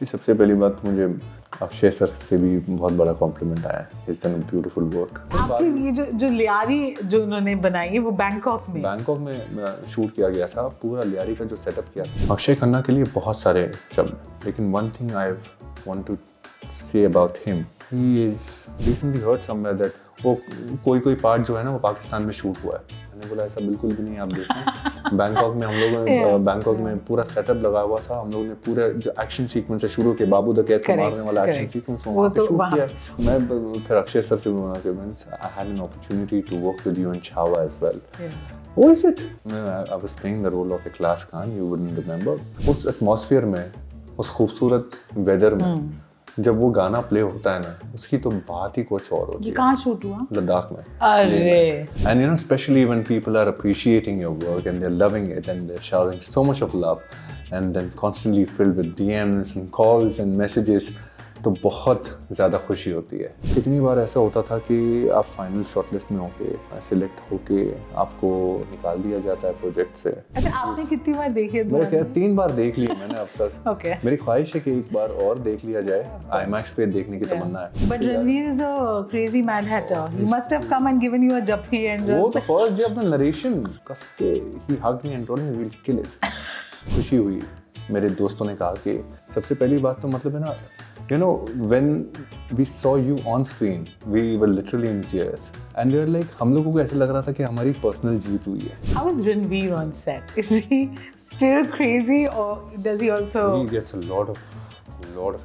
कि सबसे पहली बात मुझे अक्षय सर से भी बहुत बड़ा कॉम्प्लीमेंट आया है। It's done beautiful work. आपकी ये जो लियारी जो उन्होंने बनाई है वो बैंकॉक में शूट किया गया था। पूरा लियारी का जो सेटअप किया था अक्षय खन्ना के लिए बहुत सारे शब्द, लेकिन one thing I want to say about him, he is recently heard somewhere that वो कोई पार्ट जो है ना वो पाकिस्तान में शूट हुआ है। मैंने बोला ऐसा बिल्कुल भी नहीं, आप देखें बैंकॉक में हम लोगों ने बैंकॉक में पूरा सेटअप लगा हुआ था। हम लोगों ने पूरे जो एक्शन सीक्वेंस से शुरू के बाबू द कैट को मारने वाला एक्शन सीक्वेंस वहाँ पे शूट किया। मैं फिर अक्षय सर से बोला कि I had an opportunity to work with you in Chhaava as well. What is it? I was playing the role of a class Khan, you wouldn't remember. उस एटमॉस्फेयर में, उस खूबसूरत वेदर में जब वो गाना प्ले होता है ना, उसकी तो बात ही कुछ और होती है। ये कहाँ शूट हुआ? लद्दाख में। अरे। And you know, especially when people are appreciating your work and they're loving it and they're showering so much of love and then constantly filled with DMs and calls and messages, तो बहुत ज़्यादा खुशी होती है। कितनी बार ऐसा होता था कि आप फाइनल शॉर्टलिस्ट में होके सिलेक्ट होके आपको निकाल दिया जाता है प्रोजेक्ट से। अच्छा, आपने कितनी बार देखी है? मेरे ख्याल 3 बार देख ली मैंने अब तक। Okay. मेरी ख्वाहिश है कि एक बार और देख लिया जाए। IMAX पे देखने की तमन्ना है। But Ranveer is a crazy mad hatter. He must have come and given you a jaffi and वो तो फर्स्ट डे अपना नरेशन कस के he hugged me and told me we'll kill it। खुशी हुई। मेरे दोस्तों ने कहा कि सबसे पहली बात तो मतलब है ना, you know, when we saw you on screen, we were literally in tears. And we were like, हम लोगों को ऐसा लग रहा था कि हमारी पर्सनल जीत हुई है। How is Ranveer on set? Is he still crazy or does he also? He gets a lot of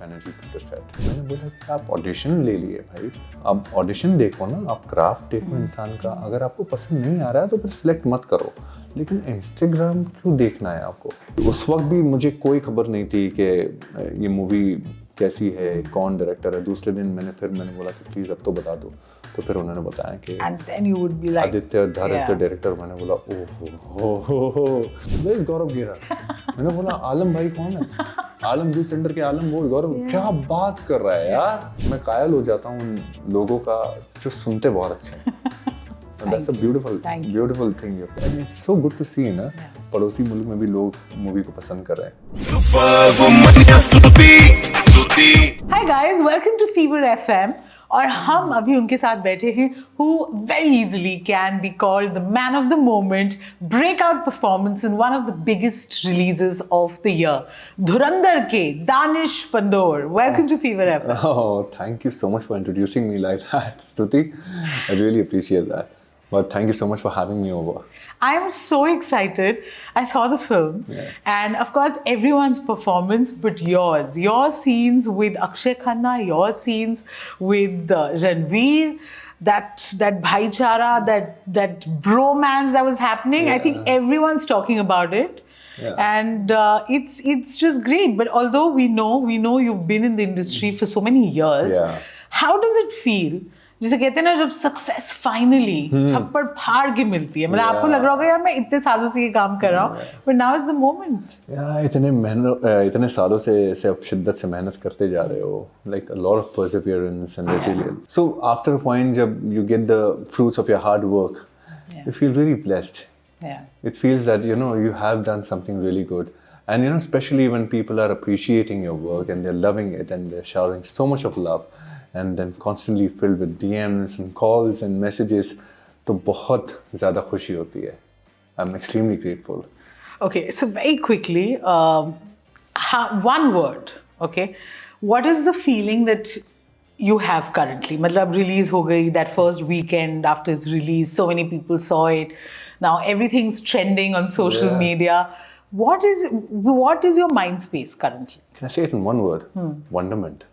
energy to the set. मैंने बोला कि आप ऑडिशन ले लिए भाई, अब ऑडिशन देखो ना, आप क्राफ्ट देखो इंसान का। अगर आपको पसंद नहीं आ रहा है तो फिर सिलेक्ट मत करो, लेकिन इंस्टाग्राम क्यों देखना है आपको? उस वक्त भी मुझे कोई खबर नहीं थी कि ये मूवी कैसी है, कौन डायरेक्टर है। दूसरे दिन मैंने बोला कि प्लीज अब तो बता दो, तो फिर उन्होंने बताया कि And then you would be like, Aditya धर इज द डायरेक्टर। मैंने बोला ओहो वेयर गौरव गिरा। मैंने बोला आलम भाई कौन है? आलम जूस सेंटर के आलम वो गौरव क्या बात कर रहा है यार। मैं कायल हो जाता हूँ उन लोगों का जो सुनते बहुत अच्छे हैं। That's a beautiful thing. And it's so good to see ना, पड़ोसी मुल्क में भी लोग मूवी को पसंद कर रहे हैं। Hi guys, welcome to Fever FM. और हम अभी उनके साथ बैठे हैं who very easily can be called the man of the moment, breakout performance in one of the biggest releases of the year, Dhurandhar के Danish Pandor. Welcome to Fever FM. Oh, thank you so much for introducing me like that, Stuti. I really appreciate that. But thank you so much for having me over. I am so excited. I saw the film, and of course, everyone's performance, but yours. Your scenes with Akshay Khanna, your scenes with Ranveer, that bhaichara, that bromance that was happening. I think everyone's talking about it. And it's just great. But although we know you've been in the industry for so many years, how does it feel? जैसे कहते हैं ना, जब success finally छप्पड़ फाड़ के मिलती है, मतलब आपको लग रहा होगा यार मैं इतने सालों से ये काम कर रहा हूँ, but now is the moment. इतने सालों से आप शिद्दत से मेहनत करते जा रहे हो, like a lot of perseverance and resilience. So after a point जब you get the fruits of your hard work, you feel really blessed. It feels that you have done something really good. And especially when people are appreciating your work and they're loving it and they're showering so much of love and then constantly filled with DMs and calls and messages, तो बहुत ज़्यादा खुशी होती है। I'm extremely grateful. Okay, so very quickly, one word, okay? What is the feeling that you have currently? मतलब release हो गई, that first weekend after its release, so many people saw it. Now everything's trending on social media. What is your mind space currently? Can I say it in one word? Wonderment.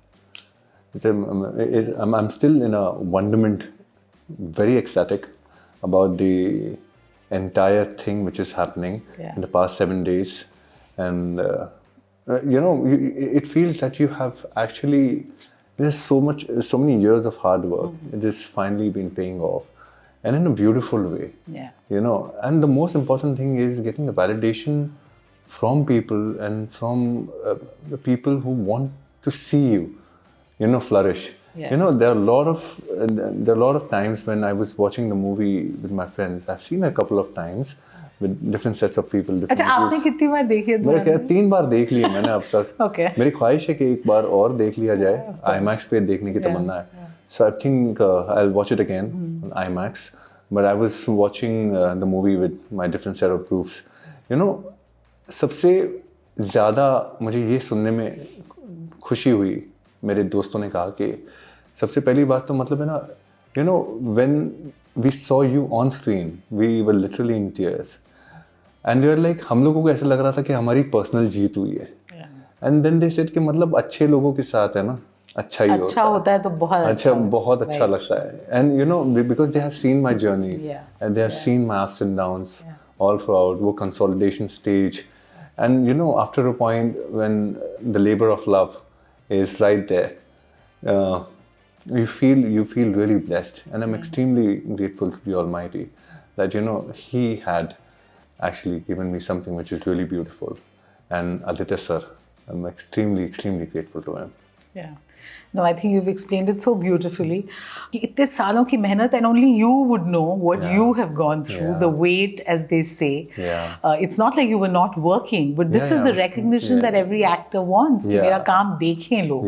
I'm still in a wonderment, very ecstatic about the entire thing which is happening in the past 7 days. And it feels that you have actually, there's so many years of hard work. It has finally been paying off, and in a beautiful way. And the most important thing is getting the validation from people and from the people who want to see you flourish. There are a lot of times when I was watching the movie with my friends. I've seen it a couple of times with different sets of people. अच्छा आपने कितनी बार देखी है मेरा क्या 3 बार देख ली है मैंने अब तक. Okay. मेरी ख्वाहिश है कि एक बार और देख लिया जाए. IMAX पे देखने की तमन्ना है. So I think I'll watch it again on IMAX. But I was watching the movie with my different set of groups. You know, सबसे ज़्यादा मुझे ये सुनने में खुशी हुई. मेरे दोस्तों ने कहा कि सबसे पहली बात तो मतलब है ना, you know, when we saw you on screen, we were literally in tears. And they were like, हम लोगों को ऐसा लग रहा था कि हमारी पर्सनल जीत हुई है. And then they said कि मतलब अच्छे लोगों के साथ है ना, अच्छा ही अच्छा होता है तो बहुत अच्छा लगता है. And you know, because they have seen my journey, and they have seen my ups and downs all throughout, वो consolidation stage. And you know, after a point when the labor of love is right there, you feel really blessed. And I'm extremely grateful to the Almighty that, you know, He had actually given me something which is really beautiful. And Aditya sir, I'm extremely grateful to him. Yeah. No, I think you've explained it so beautifully. कि इतने सालों की मेहनत, and only you would know what you have gone through, the weight, as they say. It's not like you were not working, but this is the recognition that every actor wants. कि मेरा काम देखें लोग.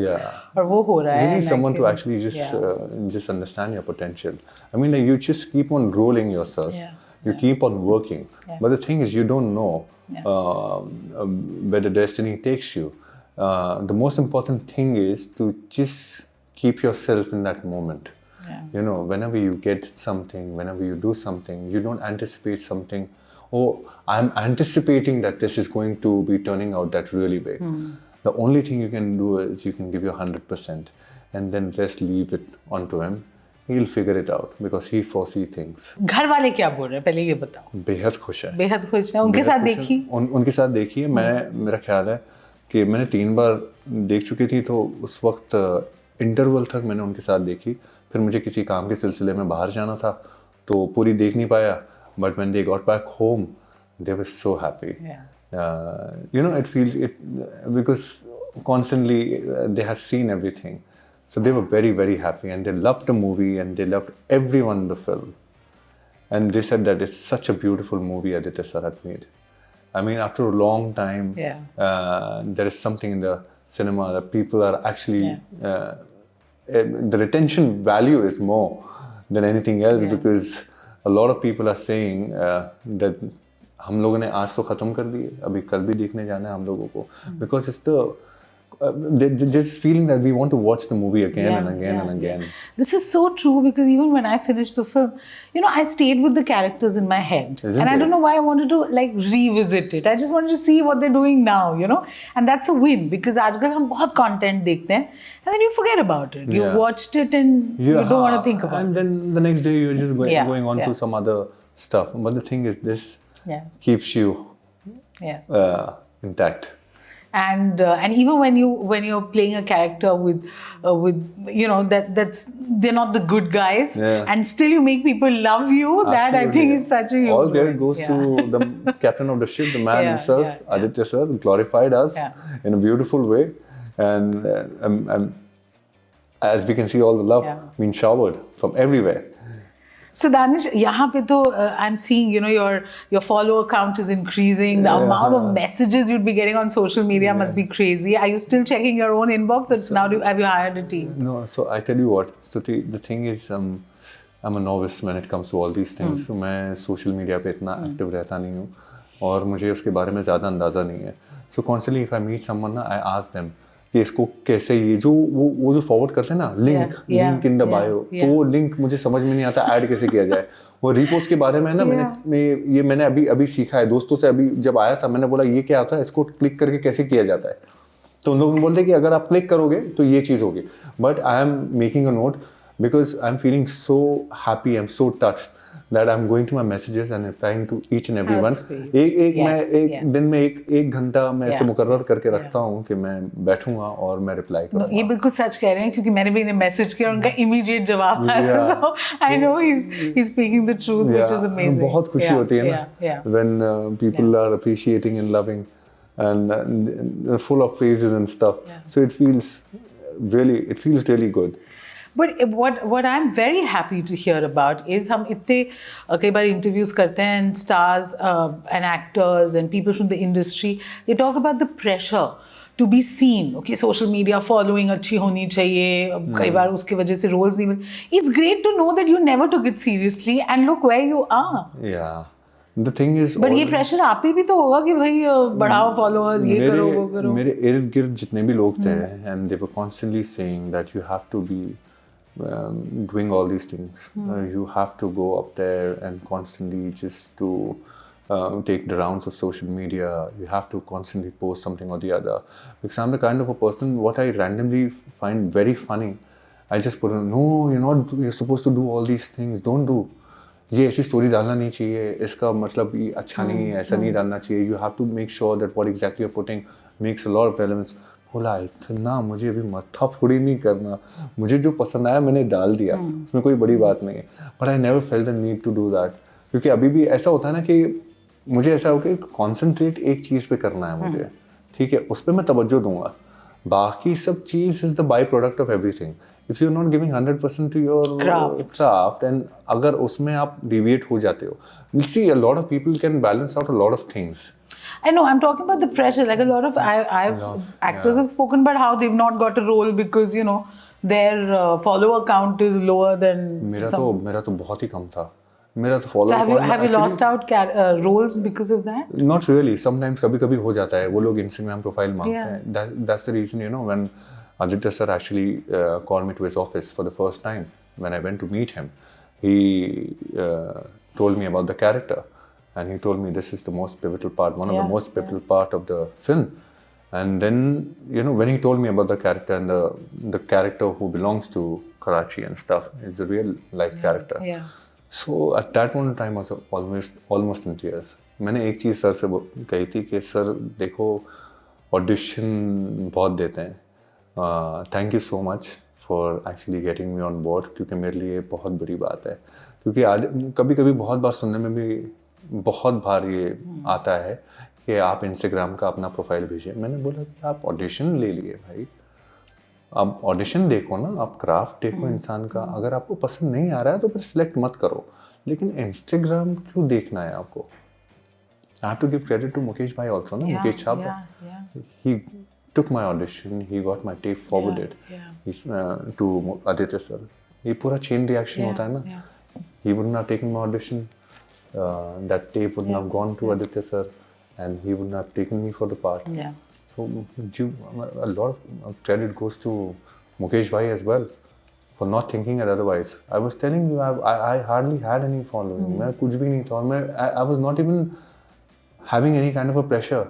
और वो हो रहा है. You need someone to actually just understand your potential. I mean, like, you just keep on rolling yourself. You keep on working. But the thing is, you don't know where the destiny takes you. The most important thing is to just keep yourself in that moment. You know, whenever you get something, whenever you do something, you don't anticipate something. Oh, I'm anticipating that this is going to be turning out that really way. The only thing you can do is you can give your 100% and then just leave it onto him. He'll figure it out because he foresee things. घर वाले क्या बोल रहे हैं पहले ये बताओ. बेहद खुश है. बेहद खुश है. उनके साथ देखी? उनके साथ देखी है. मेरा ख्याल है कि मैंने 3 बार देख चुकी थी, तो उस वक्त इंटरवल तक मैंने उनके साथ देखी. फिर मुझे किसी काम के सिलसिले में बाहर जाना था तो पूरी देख नहीं पाया. But when they got back home they were so happy. You know, it feels it because constantly they have seen everything. So they were very happy, and they loved the movie, and they loved everyone in the film. And they said that it's such a beautiful movie Aditya sir had made. I mean, after a long time, there is something in the cinema that people are actually, the retention value is more than anything else, because a lot of people are saying that हम लोगों ने आज तो ख़त्म कर दिए, अभी कल भी देखने जाना है हम लोगों को, because it's the this feeling that we want to watch the movie again and again and again. This is so true, because even when I finished the film, you know, I stayed with the characters in my head. I don't know why I wanted to like revisit it. I just wanted to see what they're doing now, you know. And that's a win, because आजकल हम बहुत content देखते हैं and then you forget about it. You watched it and you don't want to think about it. And then the next day you're just going on to some other stuff. But the thing is, this keeps you intact. And even when you're playing a character with you know that's they're not the good guys, and still you make people love you. That I think is such a huge all credit goes to the captain of the ship, the man himself, Aditya sir, glorified us in a beautiful way, and as we can see, all the love being showered from everywhere. So Danish, यहाँ पे तो I'm seeing, you know, your follower count is increasing. The amount of messages you'd be getting on social media must be crazy. Are you still checking your own inbox, or now have you hired a team? No, so I tell you what. So the thing is, I'm a novice when it comes to all these things. So मैं social media पे इतना active रहता नहीं हूँ, और मुझे उसके बारे में ज़्यादा अंदाज़ा नहीं है. So constantly if I meet someone, I ask them कि इसको कैसे, ये जो वो जो फॉरवर्ड करते हैं ना, लिंक इन द बायो, तो वो लिंक मुझे समझ में नहीं आता ऐड कैसे किया जाए. वो रिपोस्ट के बारे में ना मैंने अभी सीखा है दोस्तों से. अभी जब आया था मैंने बोला ये क्या होता है, इसको क्लिक करके कैसे किया जाता है, तो उन लोग बोलते कि अगर आप क्लिक करोगे तो ये चीज़ होगी. But I am making a note because I'm feeling so happy, I'm so touched that I'm going to my messages and replying to each and every one. एक दिन में एक घंटा मैं ऐसे मुकर्रर करके रखता हूँ कि मैं बैठूंगा और मैं रिप्लाई करूँगा. ये बिल्कुल सच कह रहे हैं, क्योंकि मैंने भी इन्हें मैसेज किया और उनका इमीडिएट जवाब आया. So I know he's speaking the truth, which is amazing. बहुत खुशी होती है ना when people are appreciating and loving and full of praises and stuff. So it feels really good. But what I'm very happy to hear about is हम इतने कई बार interviews करते हैं and stars and actors and people from the industry, they talk about the pressure to be seen. Okay, social media following अच्छी होनी चाहिए, कई बार उसकी वजह से roles नहीं मिल. It's great to know that you never took it seriously and look where you are. Yeah. The thing is, But ये pressure आप ही भी तो होगा कि भाई बढ़ाओ followers, ये करो वो करो. मेरे इर्द गिर्द जितने भी लोग थे, and they were constantly saying that you have to be doing all these things. You have to go up there and constantly just to take the rounds of social media. You have to constantly post something or the other. Because I'm the kind of a person, what I randomly find very funny, I just put on, no, you're supposed to do all these things. Don't do. ये ऐसी story डालना नहीं चाहिए, इसका मतलब ये अच्छा नहीं है, ऐसा नहीं डालना चाहिए. You have to make sure that what exactly you are putting makes a lot of relevance. बोला इतना मुझे अभी माथा फोड़ी नहीं करना, मुझे जो पसंद आया मैंने डाल दिया, उसमें कोई बड़ी बात नहीं है. But I never felt the need to do that, क्योंकि अभी भी ऐसा होता है ना कि मुझे ऐसा हो कि कॉन्सेंट्रेट एक चीज़ पे करना है मुझे, ठीक है, उस पर मैं तवज्जो दूंगा. बाकी सब चीज़ is the by product of everything. If you're not giving 100% to your craft and अगर उसमें आप deviate हो जाते हो, you see a lot of people can balance out a lot of things. I know, I'm talking about the pressure. Like a lot of actors have spoken about how they've not got a role because their follower count is lower than. मेरा तो बहुत ही कम था. मेरा तो follower count. So have you lost out roles because of that? Not really. Sometimes कभी हो जाता है. वो लोग Instagram profile मांगते हैं. That's the reason when Aditya sir actually called me to his office for the first time. When I went to meet him, he told me about the character, and he told me this is the most pivotal part, one of the most pivotal part of the film. And then when he told me about the character and the character who belongs to Karachi and stuff is the real life character. Yeah. So at that one time I was almost in tears. मैंने एक चीज़ sir से कही थी कि sir देखो audition बहुत देते हैं. Thank you so much for actually getting me on board, क्योंकि मेरे लिए बहुत बड़ी बात है. क्योंकि आज कभी कभी बहुत बार सुनने में भी बहुत बार ये आता है कि आप इंस्टाग्राम का अपना प्रोफाइल भेजिए. मैंने बोला कि आप ऑडिशन ले लिए भाई, आप ऑडिशन देखो ना, आप क्राफ्ट देखो इंसान का. अगर आपको पसंद नहीं आ रहा है तो फिर सिलेक्ट मत करो, लेकिन इंस्टाग्राम क्यों देखना है आपको. I have to give credit to Mukesh भाई ऑल्सो ना, मुकेश छाबड़ा. ही took my audition, he got my tape forwarded to Aditya sir. ये पूरा chain reaction होता है ना. He wouldn't have taken my audition, that tape wouldn't have gone to Aditya sir, and he wouldn't have taken me for the part. So a lot of credit goes to Mukesh bhai as well for not thinking it otherwise. I was telling you, I hardly had any following. मैं कुछ भी नहीं था, और मैं I was not even having any kind of a pressure.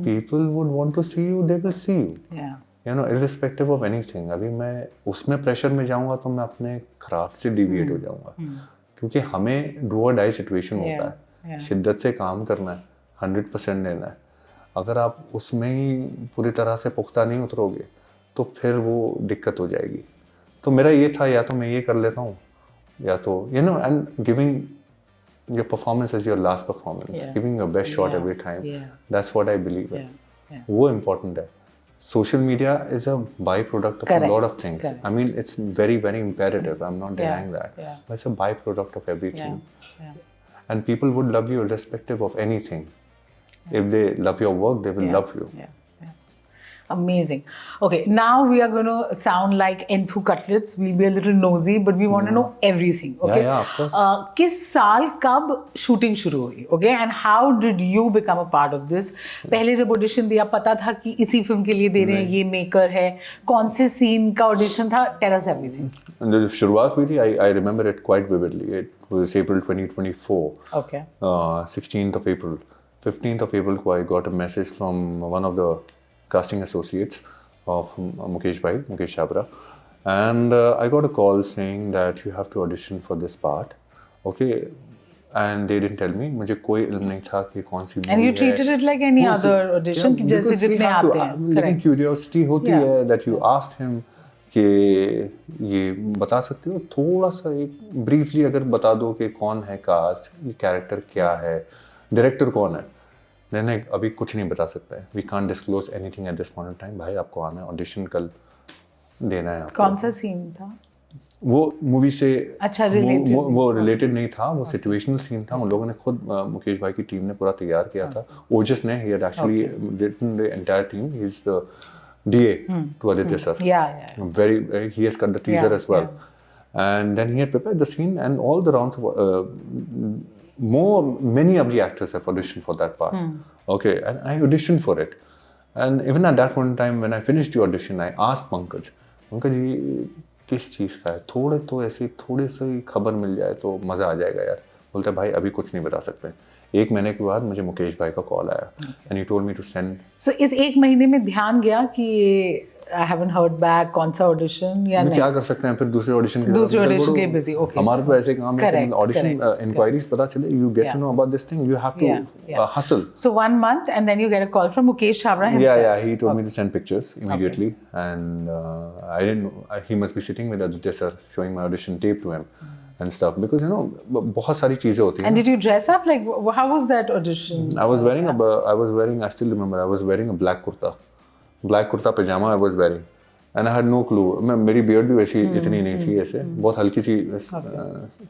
People would want to see you, they will see you. Irrespective of anything. अभी मैं उसमें प्रेशर में जाऊंगा तो मैं अपने क्राफ्ट से डिविएट हो जाऊंगा, क्योंकि हमें डू और डाई सिचुएशन होता है. शिद्दत से काम करना है, 100% देना है. अगर आप उसमें ही पूरी तरह से पुख्ता नहीं उतरोगे तो फिर वो दिक्कत हो जाएगी. तो मेरा ये था, या तो मैं ये कर लेता हूँ, या तो and giving your performance as your last performance, giving your best shot every time. That's what I believe in. वो important है. Social media is a byproduct of a lot of things. I mean, it's very, very imperative. I'm not denying that. But it's a byproduct of everything. And people would love you irrespective of anything. If they love your work, they will love you. Amazing. Okay, now we are going to sound like Enthu cutlets. We'll be a little nosy, but we want to know everything. Okay. Yeah, of course. किस साल कब shooting शुरू हुई? Okay, and how did you become a part of this? पहले जब audition दिया पता था कि इसी फिल्म के लिए दे रहे हैं, ये maker है, कौन से scene का audition था? Tell us everything. जब शुरुआत हुई थी, I remember it quite vividly. It was April 2024. Okay. 16th of April. 15th of April को I got a message from one of the casting associates of Mukesh Chhabra, and I got a call saying that you have to audition for this part. Okay, and they didn't tell me. मुझे कोई इल्म नहीं था कि कौन सी movie है. And you treated it like any other audition, कि जैसे जितने आते हैं. लेकिन curiosity होती है that you asked him कि ये बता सकते हो थोड़ा सा एक briefly अगर बता दो कि कौन है कास्ट, ये कैरेक्टर क्या है, डायरेक्टर कौन है. नहीं अभी कुछ नहीं बता सकता है. We can't disclose anything at this point of time. भाई आपको आना है, ऑडिशन कल देना है आपको. कौन सा सीन था? वो मूवी से अच्छा, related वो रिलेटेड नहीं था, वो सिचुएशनल सीन था। उन लोगों ने खुद मुकेश भाई की टीम ने पूरा तैयार किया था। ओजस ने, he had actually written the entire team. He's the DA to Aditya sir. Yeah. He has cut the teaser as well. Yeah. And then he had prepared the scene, and all the rounds of many of the actors have auditioned for that part. Okay, and I auditioned for it. And even at that point in time, when I finished the audition, I asked Pankaj जी किस चीज़ का है, थोड़े से खबर मिल जाए तो मज़ा आ जाएगा यार। बोलते भाई अभी कुछ नहीं बता सकते। एक महीने के बाद मुझे मुकेश भाई का कॉल आया, and he told me to send. So इस एक महीने में ध्यान गया कि I haven't heard back कौन सा ऑडिशन या नहीं? क्या कर सकते हैं, फिर दूसरे ऑडिशन के बिजी। ओके, हमारे तो ऐसे काम है कि ऑडिशन इंक्वायरीज पता चले, you get to know about this thing, you have to hustle. So 1 month and then you get a call from Mukesh Chhabra himself. Yeah, he told me to send pictures immediately, and I didn't know, he must be sitting with Aditya sir showing my audition tape to him and stuff, because you know बहुत सारी चीजें होती हैं। And did you dress up? Like how was that audition? I was wearing, I still remember, I was wearing a black kurta pajama I was wearing, and I had no clue. मेरी beard भी वैसी इतनी नहीं थी, ऐसे बहुत हल्की सी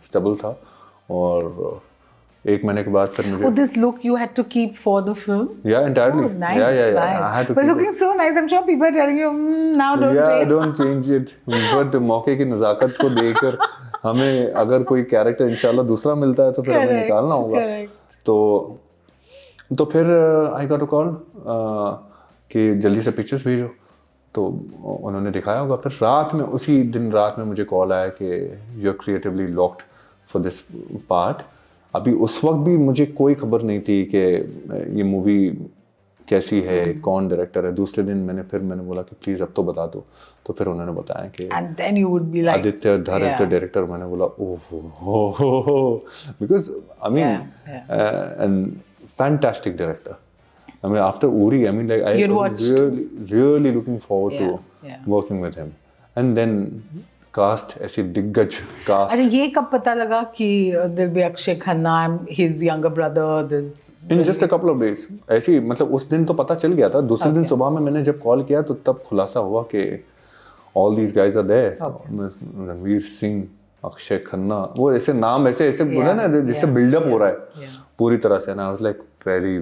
stubble था। और एक महीने के बाद फिर मुझे this look you had to keep for the film? Yeah, entirely. Oh, nice, yeah. nice. I had to It was looking so nice. I'm sure people are telling you, now don't change. don't change it. But मौके की नज़ाकत को देखकर हमें अगर कोई character इंशाल्लाह दूसरा मिलता है तो फिर हमें निकालना होगा। तो फिर I got a call कि जल्दी से पिक्चर्स भेजो। तो उन्होंने दिखाया होगा। फिर उसी दिन रात में मुझे कॉल आया कि you are creatively locked for this part. अभी उस वक्त भी मुझे कोई खबर नहीं थी कि ये मूवी कैसी है, कौन डायरेक्टर है। दूसरे दिन मैंने बोला कि प्लीज़ अब तो बता दो। तो फिर उन्होंने बताया कि And then you would be like, Aditya धर इज द डायरेक्टर। मैंने बोला oh, because I mean and fantastic director. I mean, after Uri, I mean, like I was really looking forward to working with him. And then cast ऐसे दिग्गज cast. अरे ये कब पता लगा कि there'll be Akshay Khanna and his younger brother? In just a couple of days. ऐसे ही मतलब उस दिन तो पता चल गया था। दूसरे दिन सुबह में मैंने जब कॉल किया तो तब खुलासा हुआ कि all these guys are there. Ranveer Singh, Akshay Khanna, वो ऐसे नाम ऐसे बोला ना जैसे बिल्डअप हो रहा है पूरी तरह से। And I was like very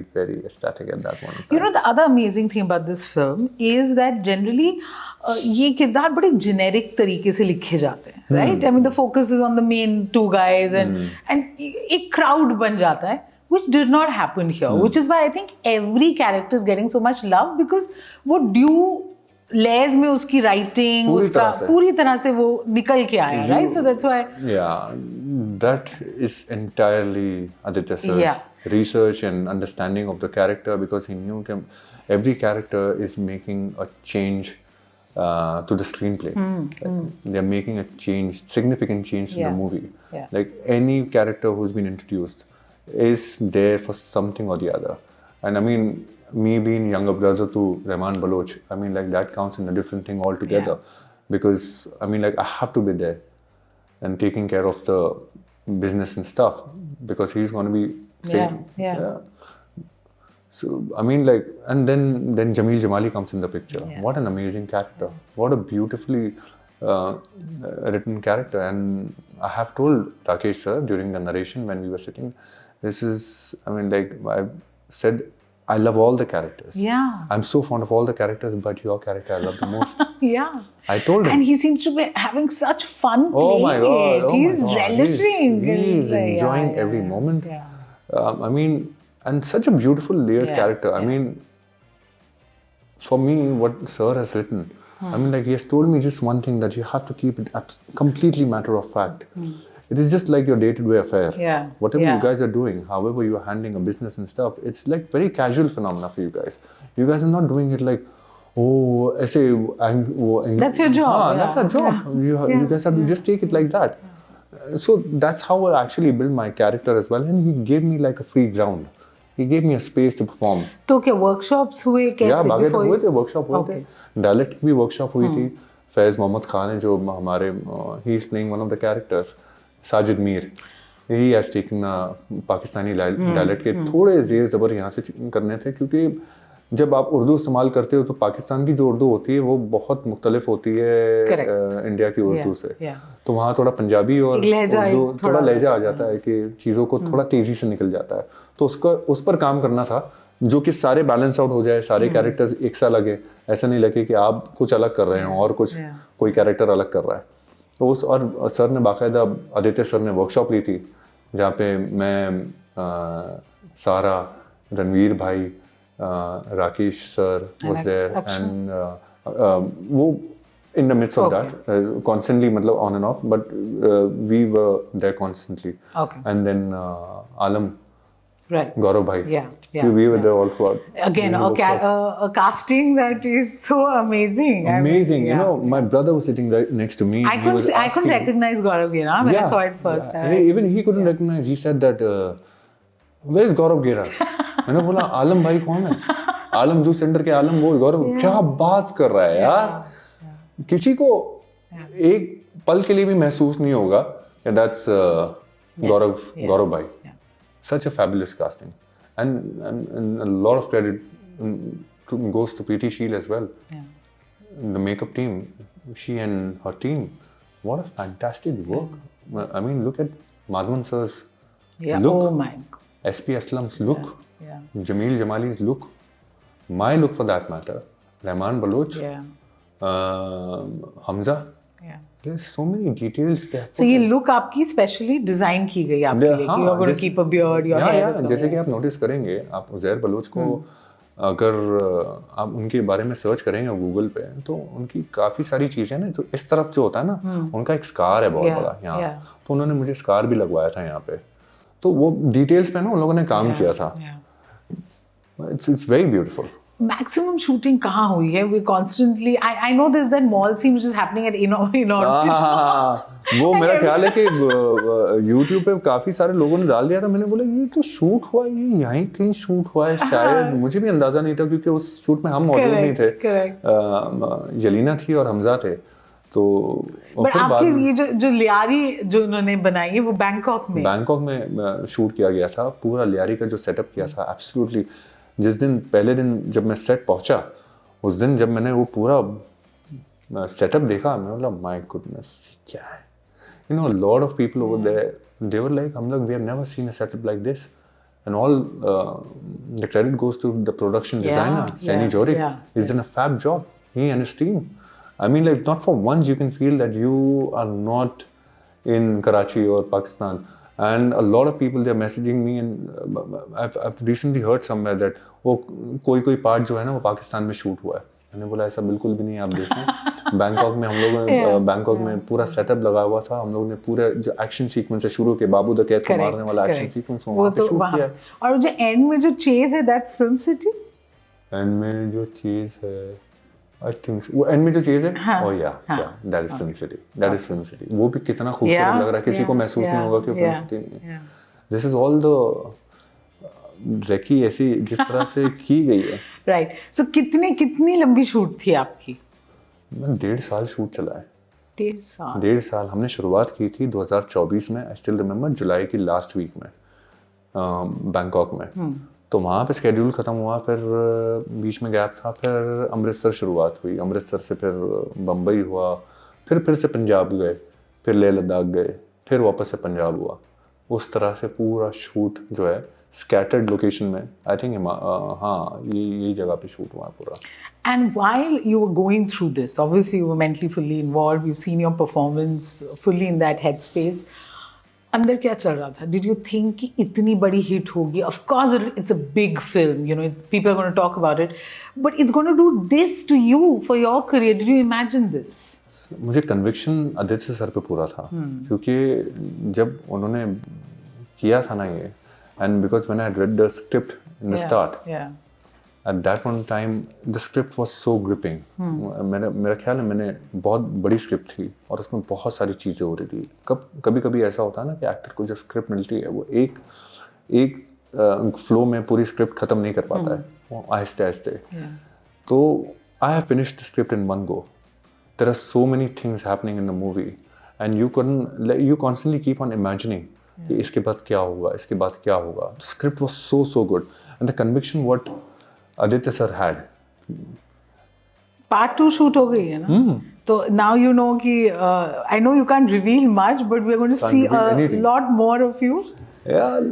ecstatic at that moment. You know, the other amazing thing about this film is that generally ये किरदार बड़े generic तरीके से लिखे जाते हैं, right? I mean, the focus is on the main two guys and एक crowd बन जाता है, which did not happen here, which is why I think every character is getting so much love because वो due layers में उसकी writing पूरी तरह से वो निकल के आया, right? So that's why. Yeah, that is entirely Aditya sir's research and understanding of the character, because he knew every character is making a change to the screenplay. They're making a change, significant change to the movie. Like any character who's been introduced is there for something or the other. And I mean, me being younger brother to Rahman Baloch, I mean, like that counts in a different thing altogether. Because I mean, like I have to be there and taking care of the business and stuff, because he's going to be saying, So I mean, like, and then Jameel Jamali comes in the picture. What an amazing character! What a beautifully written character. And I have told Rakesh sir during the narration when we were sitting, this is, I mean, like I said, I love all the characters. Yeah. I'm so fond of all the characters, but your character I love the most. Yeah. I told him. And he seems to be having such fun playing my God. it. He's relishing. He's enjoying every moment. I mean, and such a beautiful layered character. I mean, for me, what sir has written, I mean, like he has told me just one thing, that you have to keep it completely matter of fact. It is just like your day-to-day affair. Whatever you guys are doing, however you are handling a business and stuff, it's like very casual phenomena for you guys. You guys are not doing it like, oh, ऐसे that's your job. That's our job. You guys have to just take it like that. So that's how I actually built my character as well. And he gave me like a free ground. He gave me a space to perform. तो क्या workshops हुए कैसे? Yeah, बाकी तो हुए थे, workshop हुए थे. Dialect की भी workshop हुई थी. फैज़ मोहम्मद खान है जो हमारे, he is playing one of the characters. Sajid Mir, he has taken Pakistani dialect के थोड़े ज़ेर ज़बर यहाँ से करने थे, क्योंकि जब आप उर्दू इस्तेमाल करते हो तो पाकिस्तान की जो उर्दू होती है वो बहुत मुख्तलिफ होती है इंडिया की उर्दू से। तो वहाँ थोड़ा पंजाबी और उर्दू थोड़ा लहजा आ जाता है कि चीज़ों को थोड़ा तेज़ी से निकल जाता है। तो उस पर काम करना था जो कि सारे बैलेंस आउट हो जाए, सारे कैरेक्टर्स एक सा लगे, ऐसा नहीं लगे कि आप कुछ अलग कर रहे हो और कोई कैरेक्टर अलग कर रहा है। तो और सर ने बाकायदा, आदित्य सर ने वर्कशॉप ली थी जहाँ पे मैं, सारा, रणवीर भाई, Rakesh sir was there and वो in the midst of that constantly, मतलब on and off, but we were there constantly. And then Alam, Gaurav bhai, we were there all throughout. Again, a casting that is so amazing. Amazing, you know, my brother was sitting right next to me. I couldn't recognize Gaurav Gera when I saw it first. Even he couldn't recognize. He said that, where's Gaurav Gera? मैंने बोला आलम भाई कौन है? आलम juice centre के आलम, वो गौरव। क्या बात कर रहा है यार। किसी को एक पल के लिए भी महसूस नहीं होगा कि दैट्स गौरव भाई। Such a fabulous casting, and a lot of credit goes to PT Sheel as well. The makeup team, she and her team, what a fantastic work. I mean, look at Madhavan sir's look. Oh my God. SP Aslam's look. Jameel Jamali's look, my look for that matter, Rahman Baloch, Hamza. There's so many details there. So ये look आपकी specially design की गई आपके लिए, कि you're going to keep a beard, your hair. जैसे कि आप नोटिस करेंगे, आप उज़ैर बलोच को अगर आप उनके बारे में सर्च करेंगे गूगल पे, तो उनकी काफ़ी सारी चीज़ें ना, जो इस तरफ जो होता है ना, उनका एक स्कार है बहुत बड़ा यहाँ, तो उन्होंने मुझे स्कार भी लगवाया था यहाँ पे। तो वो डिटेल्स पे ना उन लोगों ने काम किया था। It's very beautiful. Maximum shooting कहाँ हुई है? We constantly, I know there's that mall scene which is happening at वो मेरा ख्याल है कि YouTube पे काफी सारे लोगों ने डाल दिया था। मैंने बोला ये तो शूट हुआ, ये यहीं कहीं शूट हुआ है शायद। मुझे भी अंदाजा नहीं था क्योंकि उस शूट में हम मौजूद नहीं थे। जलीना थी और हमजा थे। तो बट आपके ये जो लियारी जो उन्होंने बनाई है वो बैंकॉक में शूट किया गया था। पूरा लियारी का जो सेटअप किया था, एब्सोल्युटली। जिस दिन पहले दिन जब मैं सेट पहुंचा, उस दिन जब मैंने वो पूरा सेटअप देखा, मैं बोला माय गुडनेस क्या है। You know, lot of people over there, they were like हम लोग we have never seen a setup like this, and all the credit goes to the production designer Saini Zoric. He is done a fab job, he and his team. I mean, like, not for once you can feel that you are not in Karachi or Pakistan. And a lot of people, they're messaging me, and I've recently heard somewhere that वो कोई part जो है ना वो पाकिस्तान में shoot हुआ है। मैंने बोला ऐसा बिल्कुल भी नहीं है, आप देखें। बैंकॉक में हम लोग बैंकॉक में पूरा सेटअप लगा हुआ था। हम लोग ने पूरे जो एक्शन सीक्वेंस है शुरू के बाबू द कैद को मारने वाला एक्शन सीक्वेंस वहाँ पे शूट किया। और जो एंड में जो चेज है, दैट्स फिल्म सिटी। एंड में जो चीज है, I think वो एंड में जो चीज है, oh yeah, that is film city, that is film city। वो भी कितना खूबसूरत लग रहा है, किसी को महसूस नहीं होगा कि film city नहीं है। This is all the recce ऐसी जिस तरह से की गई है। Right, so कितनी लंबी शूट थी आपकी? 1.5 साल शूट चला है। 1.5 साल हमने शुरुआत की थी 2024 में, आई स्टिल रिमेम्बर, जुलाई की लास्ट वीक में बैंकॉक में। तो वहाँ पे स्केड्यूल ख़त्म हुआ, फिर बीच में गैप था, फिर अमृतसर शुरुआत हुई, अमृतसर से फिर बम्बई हुआ, फिर से पंजाब गए, फिर लेह लद्दाख गए, फिर वापस से पंजाब हुआ। उस तरह से पूरा शूट जो है स्कैटर्ड लोकेशन में, आई थिंक हाँ यही जगह पे शूट हुआ पूरा। And while you were going through this, obviously you were mentally fully involved, we've seen your performance fully in that headspace. अंदर क्या चल रहा था? Did you think कि इतनी बड़ी हिट होगी? Of course, it's a big film. You know, people are going to talk about it, but it's going to do this to you for your career. Did you imagine this? मुझे conviction Aditya sir पे पूरा था, क्योंकि जब उन्होंने किया था ना ये, and because when I read the script in the start, at that point in time the script was so gripping. मेरा ख्याल है मैंने बहुत बड़ी स्क्रिप्ट थी और उसमें बहुत सारी चीज़ें हो रही थी। कभी ऐसा होता है ना कि एक्टर को जो स्क्रिप्ट मिलती है वो एक फ्लो में पूरी स्क्रिप्ट ख़त्म नहीं कर पाता है, वो आहिस्ते तो I have finished the script in one go. There are so many things happening in the movie and you constantly keep on imagining कि इसके बाद क्या होगा, इसके बाद क्या होगा। The script was so good and the conviction what Aditya sir had. Part 2 shoot हो गई है ना? तो now you know कि I know you can't reveal much, but we're going to Can't see reveal a anything. lot more of you. Yeah,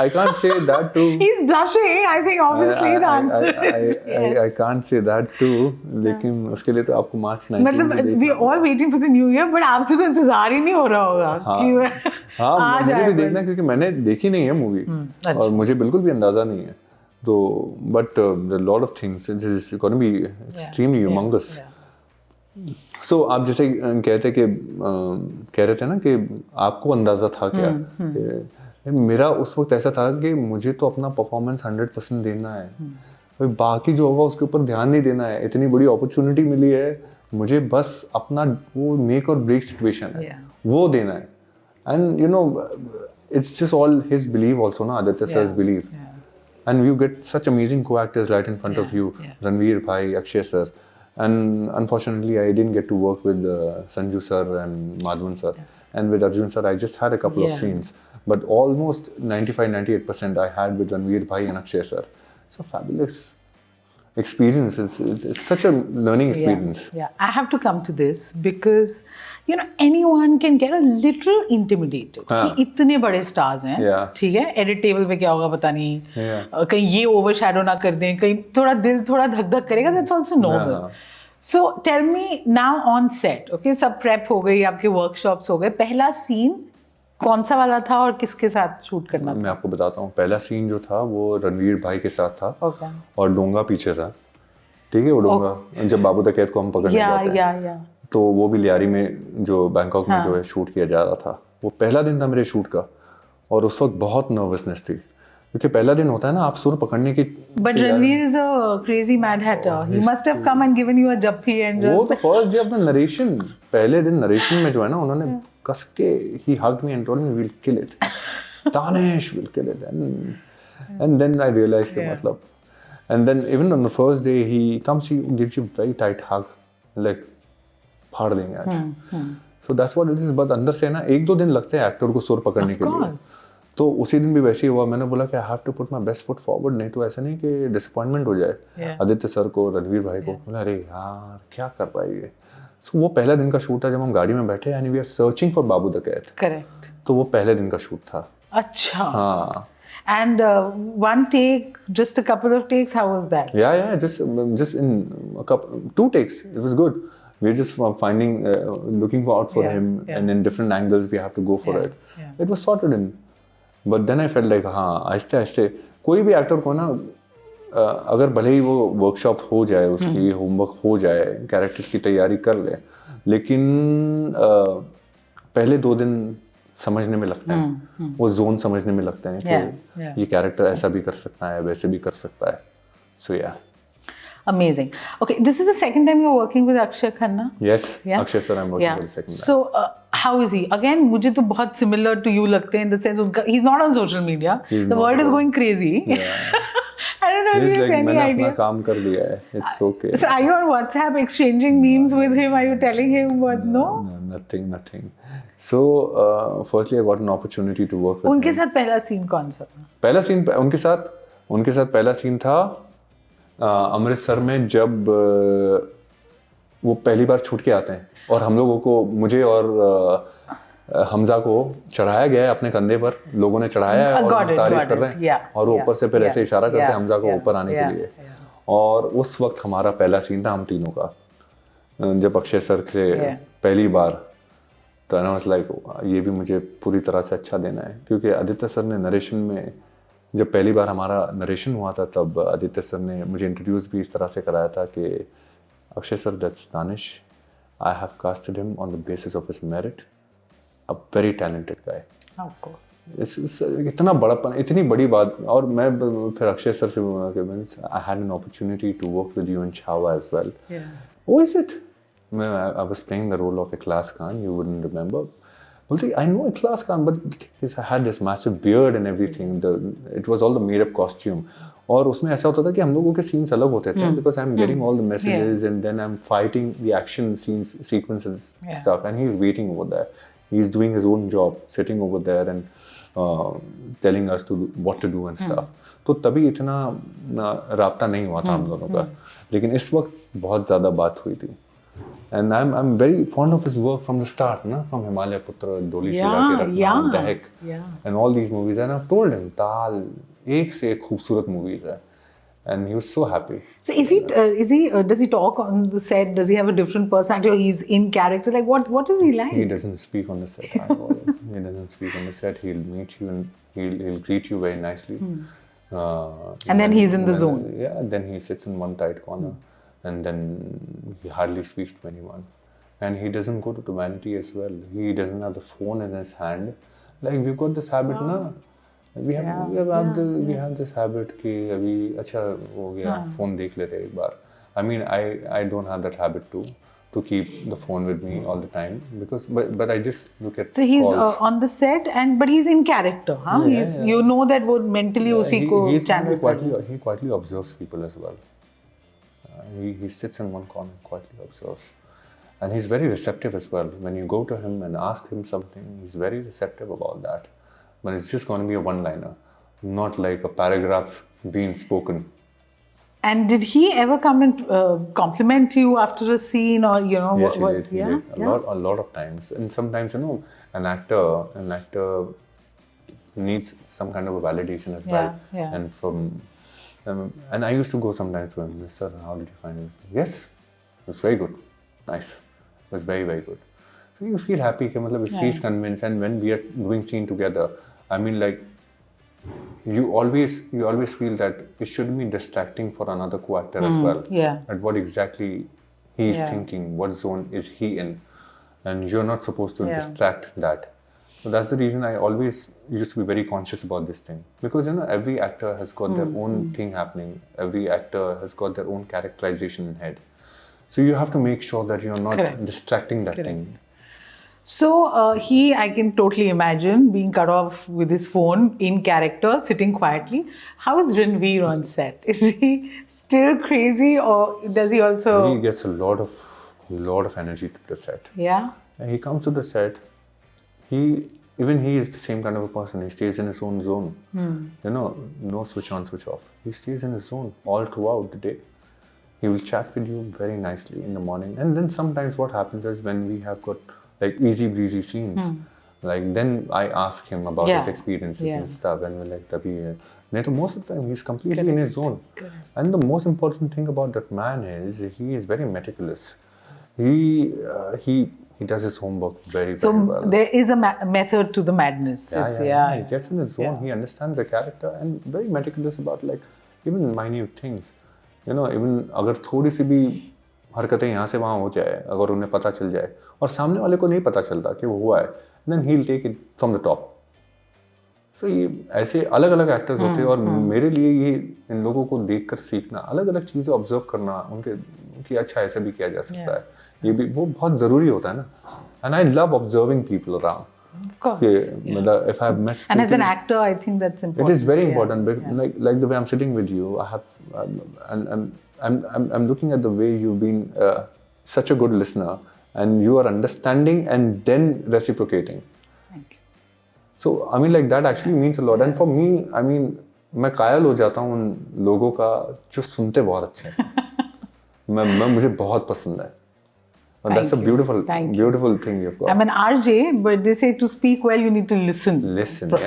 I can't say that too. He's blushing. I think obviously the answer is yes. I can't say that too. लेकिन उसके लिए तो आपको मार्च 19 मतलब we all waiting for the new year, but आपसे तो इंतजार ही नहीं हो रहा होगा कि हाँ आ मुझे जाए भी देखना है, क्योंकि मैंने देखी नहीं है मूवी अच्छा। और मुझे बिल्कुल भी अंदाजा नहीं है तो but lot of things it is gonna be extremely humongous. So आप जैसे कह रहे थे ना कि आपको अंदाजा था क्या कि मेरा उस वक्त ऐसा था कि मुझे तो अपना परफॉर्मेंस 100% देना है, भाई बाकी जो होगा उसके ऊपर ध्यान नहीं देना है. इतनी बड़ी अपॉर्चुनिटी मिली है, मुझे बस अपना वो मेक और ब्रेक सिचुएशन है वो देना है. And you know it's just all his belief also, na, Aditya sir's belief. And you get such amazing co-actors right in front of you, Ranveer bhai, Akshay sir. And unfortunately, I didn't get to work with Sanju sir and Madhavan sir. And with Arjun sir, I just had a couple of scenes. But almost 95-98% I had with Ranveer bhai and Akshay sir. It's a fabulous experience. It's such a learning experience. I have to come to this because you know anyone can get a little intimidated कि इतने बड़े stars हैं, ठीक है, edit table पे क्या होगा पता नहीं, कहीं ये overshadow ना कर दें, कहीं थोड़ा दिल थोड़ा धक धक करेगा, that's also normal. So tell me now on set, okay, सब prep हो गई, आपके workshops हो गए, पहला scene कौन सा वाला था और किसके साथ शूट करना था? मैं आपको बताता हूँ. पहला सीन जो था वो रणवीर भाई के साथ था और डोंगा पीछे था, ठीक है. वो डोंगा जब बाबू द कैद को हम पकड़ने जाते हैं तो वो भी लियारी में जो बैंकॉक में जो है शूट किया जा रहा था. वो पहला दिन था मेरे शूट का और उस वक्त बहुत नर्वसनेस थी क्योंकि पहला दिन होता है ना आप सुर पकड़ने की. But Ranveer is a crazy mad hatter. He must have come and given you a jaffi and वो तो first day of the narration, पहले दिन नरेशन में जो है ना उन्होंने कस के he hugged me and told me we'll kill it. Danish will kill it. And then I realized कि मतलब, and then even on the first day he comes, he gives you very tight hug, like फाड़ देंगे आज. So that's what it is. but अंदर से ना 1-2 दिन लगते हैं एक्टर को सुर पकड़ने के लिए. तो उसी दिन भी वैसे ही हुआ. मैंने बोला कि I have to put my best foot forward, नहीं तो ऐसा नहीं कि डिसअपॉइंटमेंट हो जाए आदित्य सर को, रणवीर भाई को. बोला अरे यार क्या कर पाए ये. सो वो पहला दिन का शूट था जब हम गाड़ी में बैठे and we are searching for Babu the कैद. करेक्ट. तो वो पहले दिन का शूट था. अच्छा. हाँ. And one take, just a couple of takes, how was that? Yeah, just in a couple, 2 takes. It was good. We're just finding, looking out for him, and in different angles we have to go for it. It was sorted in. But then I felt like, हाँ आहिस्ते आहिस्ते कोई भी actor को ना अगर भले ही वो वर्कशॉप हो जाए, उसकी होमवर्क हो जाए, कैरेक्टर की तैयारी कर ले, लेकिन पहले 2 दिन समझने में लगता है, वो जोन समझने में लगता है कि ये कैरेक्टर ऐसा भी कर सकता है, वैसे भी कर सकता है. So yeah. Amazing. Okay, this is the second time you're working with Akshay Khanna? Yes, Akshay sir, I'm working with the second time. So, how is he? Again, मुझे तो बहुत similar to you लगते हैं in the sense उनका, he's not on social media. The world is going crazy. I don't know if you have any मैंने idea. अपना काम कर लिया है. It's okay. So are you on WhatsApp exchanging memes with him? Are you telling him what? No? Nothing. So, firstly, I got an opportunity to work with उनके him. साथ पहला scene कौन सा था? पहला सीन उनके साथ पहला सीन था अमृतसर में, जब वो पहली बार छूट के आते हैं और हम लोगों को, मुझे और हमजा को चढ़ाया गया है अपने कंधे पर. लोगों ने चढ़ाया है और तारीफ कर रहे हैं और वो ऊपर से फिर ऐसे इशारा करते हैं हमजा को ऊपर आने के लिए. और उस वक्त हमारा पहला सीन था हम तीनों का, जब अक्षय सर से पहली बार. तो आई वाज लाइक ये भी मुझे पूरी तरह से अच्छा देना है, क्योंकि आदित्य सर ने नरेशन में, जब पहली बार हमारा नरेशन हुआ था तब आदित्य सर ने मुझे इंट्रोड्यूस भी इस तरह से कराया था कि Akshay sir, that's Danish, I have casted him on the basis of his merit, a very talented guy. इतना बड़ापन, इतनी बड़ी बात. और मैं फिर अक्षय सर से I had an opportunity to work with you in Chhaava as well. What is it? I was playing the role of Ikhlas Khan, you wouldn't remember. Well, I know Ikhlas Khan, but the thing is, I had this massive beard and everything. It was all the made-up costume. और उसमें ऐसा होता था कि हम लोगों के scenes अलग होते थे, because I'm getting all the messages and then I'm fighting the action scenes, sequences, stuff, and he's waiting over there. He's doing his own job, sitting over there and telling us what to do and stuff. तो तभी इतना राब्ता नहीं हुआ था हम दोनों का, लेकिन इस वक्त बहुत ज़्यादा बात हुई थी. And I'm very fond of his work from the start, na? From Himalaya Putra, Doli Se Lake Rakhna, Dahek, and all these movies. And I've told him, Tal, एक से एक खूबसूरत movies है. And he was so happy. So does he talk on the set? Does he have a different personality, or he's in character? Like what is he like? He doesn't speak on the set. He doesn't speak on the set. He'll meet you and he'll greet you very nicely. And then he's in the zone. Yeah, then he sits in one tight corner. And then he hardly speaks to anyone. And he doesn't go to vanity as well. He doesn't have the phone in his hand. Like we've got this habit na. We have this habit कि अभी अच्छा हो गया phone देख लेते हैं एक बार. I mean I don't have that habit to keep the phone with me all the time because but I just look at. So he's on the set but he's in character, huh? Yeah. You know that वो mentally उसी को channel करता है. He quietly observes people as well. He sits in one corner, quietly observes. And he's very receptive as well. When you go to him and ask him something, he's very receptive about that. But it's just going to be a one-liner, not like a paragraph being spoken. And did he ever come and compliment you after a scene, or you know? Yes, he did. A lot of times. And sometimes, you know, an actor needs some kind of a validation as well. Yeah. And and I used to go sometimes to him. Sir, how did you find it? Yes, it was very good. Nice. It was very, very good. So you feel happy. If he's convinced, and when we are doing scene together, I mean, like, you always feel that it shouldn't be distracting for another co-actor as well. Yeah. At what exactly he's thinking, what zone is he in, and you're not supposed to distract that. So that's the reason I always used to be very conscious about this thing, because you know every actor has got their own thing happening. Every actor has got their own characterization in head. So you have to make sure that you're not distracting that thing. So I can totally imagine being cut off with his phone in character, sitting quietly. How is Ranveer on set? Is he still crazy, or does he also? He gets a lot of energy to the set. Yeah. And he comes to the set. He is the same kind of a person. He stays in his own zone. You know, no switch on, switch off. He stays in his zone all throughout the day. He will chat with you very nicely in the morning. And then sometimes what happens is when we have got like easy breezy scenes, like then I ask him about his experiences and stuff, and we're like, Tabhi. Most of the time he's completely in his zone. And the most important thing about that man is he is very meticulous. He does his homework very well. So there is a method to the madness. He gets in his zone. He understands the character and very meticulous about like even minute things. You know, even अगर थोड़ी सी भी हरकतें यहाँ से वहाँ हो जाए, अगर उन्हें पता चल जाए और सामने वाले को नहीं पता चलता कि वो हुआ है, then he'll take it from the top. So ये ऐसे अलग अलग एक्टर्स होते हैं और मेरे लिए ये इन लोगों को देखकर सीखना, अलग अलग चीज़ें ऑब्जर्व करना, उनके अच्छा ऐसे भी किया जा सकता है, ये भी वो बहुत ज़रूरी होता है ना. And I love observing people around. Of course. If I've met and as an actor, I think that's important. It is very important. But like the way I'm sitting with you, I have, I'm looking at the way you've been such a good listener, and you are understanding and then reciprocating. Thank you. So I mean, like that actually means a lot. And for me, I mean, मैं कायल हो जाता हूँ उन लोगों का जो सुनते बहुत अच्छे हैं. मुझे बहुत पसंद है. And that's a beautiful thing you've got. I'm an RJ, but they say to speak well, you need to listen.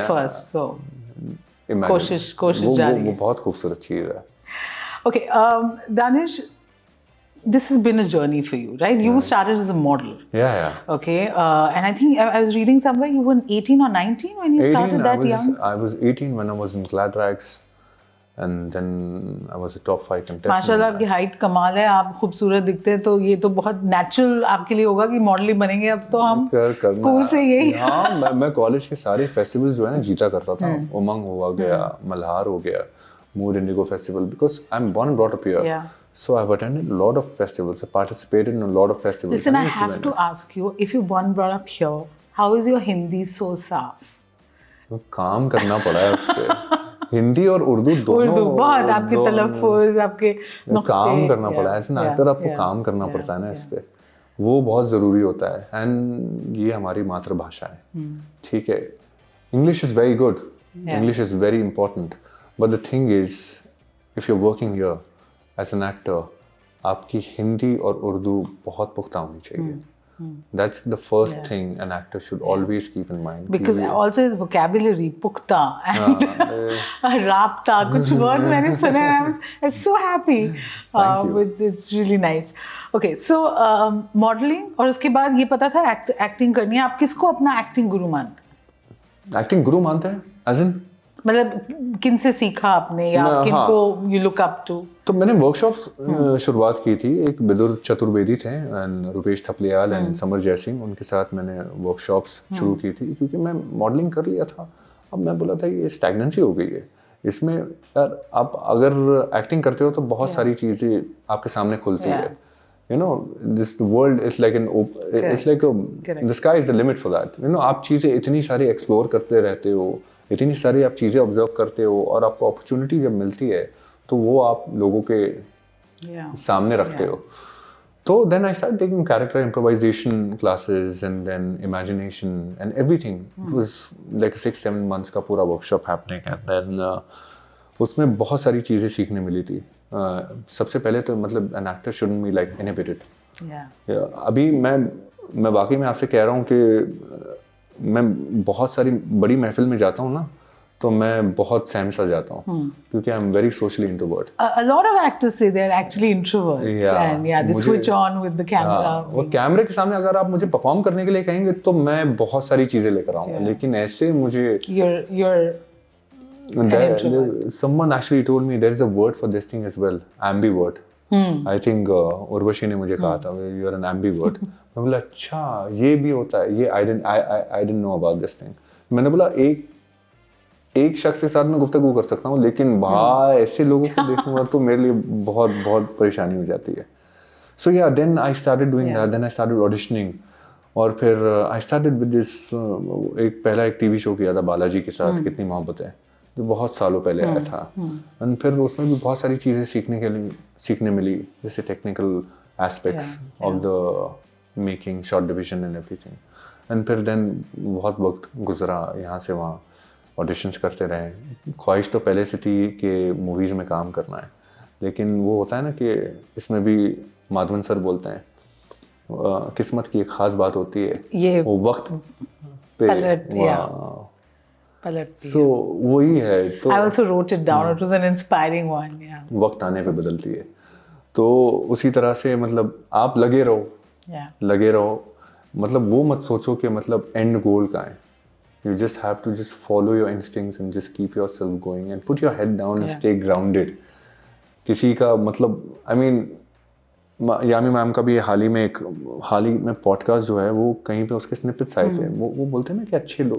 First. So, कोशिश जारी. वो बहुत खूबसूरत चीज़ है. Okay, Danish, this has been a journey for you, right? You started as a model. Yeah. Okay, and I think I was reading somewhere you were 18 or 19 when you started that young. I was 18 when I was in Glad Rags. And then I was a top 5 contestant. माशाल्लाह आपकी height कमाल है, आप खूबसूरत दिखते हैं, तो ये तो बहुत नेचुरल आपके लिए होगा कि मॉडल ही बनेंगे. अब तो हम स्कूल से यही. हाँ, मैं कॉलेज के सारे फेस्टिवल्स जो है ना जीता करता था. उमंग हो गया, मल्हार हो गया, mood Indigo festival, because I'm born and brought up here. Yeah. So I've attended a lot of festivals. I participated in a lot of festivals. Listen, I have to ask you, if you're born and brought up here, how is your Hindi so साफ? काम करना पड़ा है उस पे. हिंदी और उर्दू दोनों बहुत आपके तलफ़ुज़, आपके काम करना पड़ा है. एज एन एक्टर आपको काम करना पड़ता है ना इस पे, वो बहुत ज़रूरी होता है. एंड ये हमारी मातृभाषा है, ठीक है. English is very good, English is very important, but the thing is if you are working here as an actor, आपकी हिंदी और उर्दू बहुत पुख्ता होनी चाहिए. That's the first thing an actor should always keep in mind. Because also his vocabulary, पुख्ता and राब्ता, कुछ words मैंने सुने and I was so happy. It's really nice. Okay, so modeling और उसके बाद ये पता था acting करनी है. आप किसको अपना acting गुरु मानते हैं? Acting गुरु मानते हैं? As in? मतलब किन से सीखा आपने या किनको you look up to? तो मैंने वर्कशॉप्स शुरुआत की थी. एक विदुर चतुर्वेदी थे एंड रुपेश थपलियाल एंड समर जयसिंह, उनके साथ मैंने वर्कशॉप्स शुरू की थी क्योंकि मैं मॉडलिंग कर लिया था. अब मैं बोला था ये स्टैग्नेंसी हो गई है इसमें. यार आप अगर एक्टिंग करते हो तो बहुत सारी चीज़ें आपके सामने खुलती है. You know, this world is like it's like the sky is the limit for that. You know, आप चीज़ें इतनी सारी एक्सप्लोर करते रहते हो, इतनी सारी आप चीज़ें ऑब्जर्व करते हो और आपको अपॉर्चुनिटी जब मिलती है तो वो आप लोगों के सामने रखते हो. तो then I started taking character improvisation classes and then imagination and everything. It was like 6-7 months का पूरा workshop happening and then उसमें बहुत सारी चीज़ें सीखने मिली थी. सबसे पहले तो मतलब an actor shouldn't be like inhibited. अभी मैं वाकई में आपसे कह रहा हूँ कि मैं बहुत सारी बड़ी महफिल में जाता हूँ ना तो मैं बहुत सहम सा जाता हूँ क्योंकि I am very socially introvert. A lot of actors say they're actually introverts and they switch on with the camera. और कैमरे के सामने अगर आप मुझे परफॉर्म करने के लिए कहेंगे तो मैं बहुत सारी चीजें लेकर आऊंगा लेकिन ऐसे मुझे someone actually told me there is a word for this thing as well, ambivert. I think Urvashi ने मुझे कहा था you are an ambivert. मैं बोला अच्छा ये भी होता है, ये I didn't know about this thing. मैंने बोला एक शख्स के साथ मैं गुफ्तगू कर सकता हूँ लेकिन भाई ऐसे लोगों को देखूंगा तो मेरे लिए बहुत बहुत परेशानी हो जाती है. So yeah, then I started doing that. Then I started auditioning. और फिर I started with this पहला एक टीवी शो किया था बालाजी के साथ, कितनी मोहब्बत है, जो बहुत सालों पहले आया था. और फिर उसमें भी बहुत सारी चीज़ें सीखने मिली, जैसे technical aspects of the making, shot division and everything. And फिर देन बहुत वक्त गुजरा यहाँ से वहाँ, ऑडिशंस करते रहे. ख्वाहिश तो पहले से थी कि मूवीज़ में काम करना है, लेकिन वो होता है ना कि इसमें भी माधवन सर बोलते हैं किस्मत की एक ख़ास बात होती है, ये वो वक्त पे पलटती है. वही है. तो I also wrote it down. It was an inspiring one. वक्त आने पे बदलती है. तो उसी तरह से मतलब आप लगे रहो. मतलब वो मत सोचो कि मतलब एंड गोल का है. You just have to just follow your instincts and just keep yourself going and put your head down and stay grounded. किसी का मतलब I mean यामी मैम का भी हाल ही में पॉडकास्ट जो है वो कहीं पे उसके स्निपेट्स आए थे. वो बोलते हैं ना कि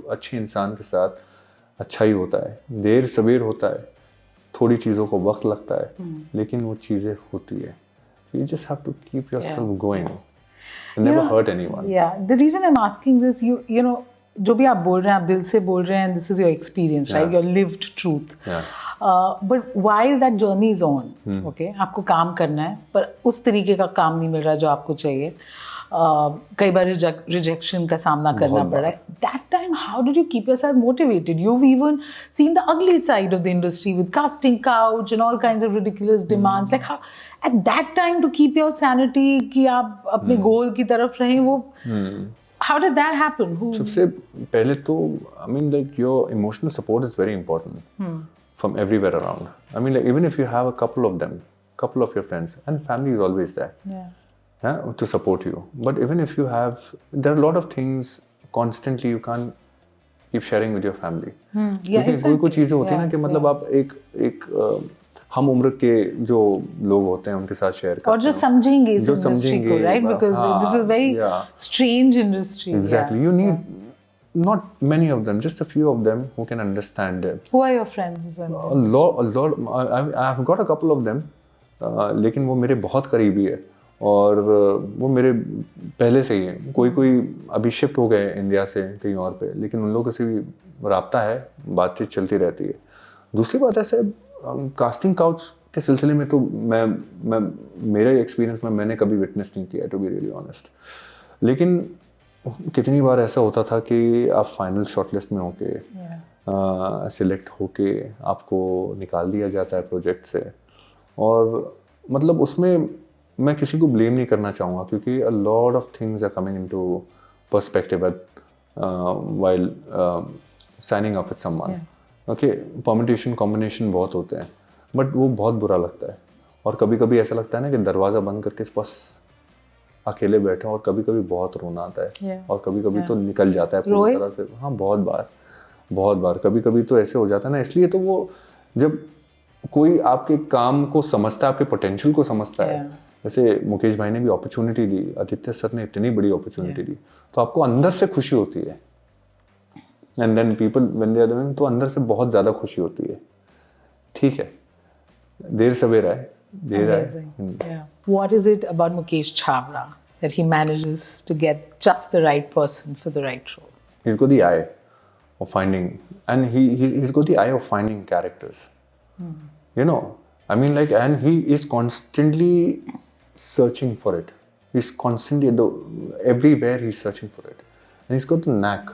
अच्छे इंसान के साथ अच्छा ही होता है, देर सवेर होता है, थोड़ी चीज़ों को वक्त लगता है लेकिन वो चीज़ें होती है. You just have to keep yourself going and never hurt anyone. Yeah, the reason I'm asking this, you know, जो भी आप बोल रहे हैं आप दिल से बोल रहे हैं, this is your experience, right? Your lived truth. But while that journey is on, okay, आपको काम करना है पर उस तरीके का काम नहीं मिल रहा जो आपको चाहिए. कई बार रिजेक्शन का सामना करना पड़ा है. That time, how did you keep yourself motivated? You've even seen the ugly side of the industry with casting couch and all kinds of ridiculous demands. Like how, at that time, to keep your sanity, कि आप अपने गोल की तरफ रहें, वो how did that happen? सबसे पहले तो I mean like your emotional support is very important from everywhere around. I mean like even if you have a couple of your friends and family is always there. To support you. But even if you have, there are a lot of things constantly you can't keep sharing with your family. क्योंकि कोई चीज़ें होती है ना कि मतलब आप एक हम उम्र के जो लोग होते हैं उनके साथ शेयर करते हैं और जो समझेंगे इस इंडस्ट्री को, right? Because this is very strange industry. Exactly. You need not many of them, just a few of them who can understand it. Who are your friends? A lot. I've got a couple of them. लेकिन वो मेरे बहुत करीबी है और वो मेरे पहले से ही हैं. कोई अभी शिफ्ट हो गए इंडिया से कहीं और पे, लेकिन उन लोगों से भी राब्ता है, बातचीत चलती रहती है. दूसरी बात ऐसे कास्टिंग काउच के सिलसिले में तो मैं मेरे एक्सपीरियंस में मैंने कभी विटनेस नहीं किया, टू बी रियली ऑनेस्ट. लेकिन कितनी बार ऐसा होता था कि आप फाइनल शॉर्टलिस्ट में होके सिलेक्ट होके आपको निकाल दिया जाता है प्रोजेक्ट से, और मतलब उसमें मैं किसी को ब्लेम नहीं करना चाहूँगा क्योंकि a lot of things are coming into perspective while signing up with someone. Okay, permutation combination बहुत होते हैं, बट वो बहुत बुरा लगता है। और कभी कभी ऐसा लगता है ना कि दरवाज़ा बंद करके बस अकेले बैठे, और कभी कभी बहुत रोना आता है और कभी कभी तो निकल जाता है पूरी तरह से। हाँ, बहुत बार कभी कभी तो ऐसे हो जाता है ना। इसलिए तो वो जब कोई आपके काम को समझता है, आपके पोटेंशियल को समझता है, जैसे मुकेश भाई ने भी अपॉर्चुनिटी दी, आदित्य सर ने इतनी बड़ी अपॉर्चुनिटी दी, तो आपको अंदर से खुशी होती है। And then people when they are doing, तो अंदर से बहुत ज़्यादा खुशी होती है। ठीक है, देर सवेरा है, देर है। What is it about Mukesh Chhabra that he manages to get just the right person for the right role? He's got the eye of finding, and he's got the eye of finding characters. You know, I mean, like, and he is constantly searching for it. He's constantly everywhere he's searching for it, and he's got the knack.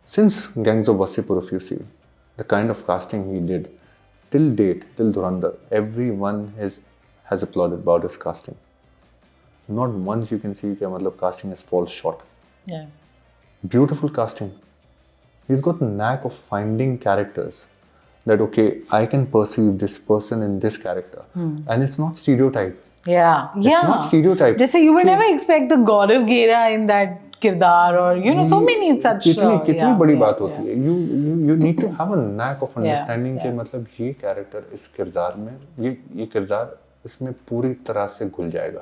Since Gangs of Wasseypur, if you see the kind of casting he did till date, till Dhurandhar, everyone has applauded about his casting. Not once you can see that मतलब casting has fallen short. Yeah. Beautiful casting. He's got the knack of finding characters that, okay, I can perceive this person in this character, and it's not stereotype. Yeah. It's not stereotype. Just you would never expect a Gaurav Gera in that किरदार, और you know so many such कितनी बड़ी बात होती है। you need to have a knack of understanding कि मतलब ये कैरेक्टर इस किरदार में, ये किरदार इसमें पूरी तरह से घुल जाएगा,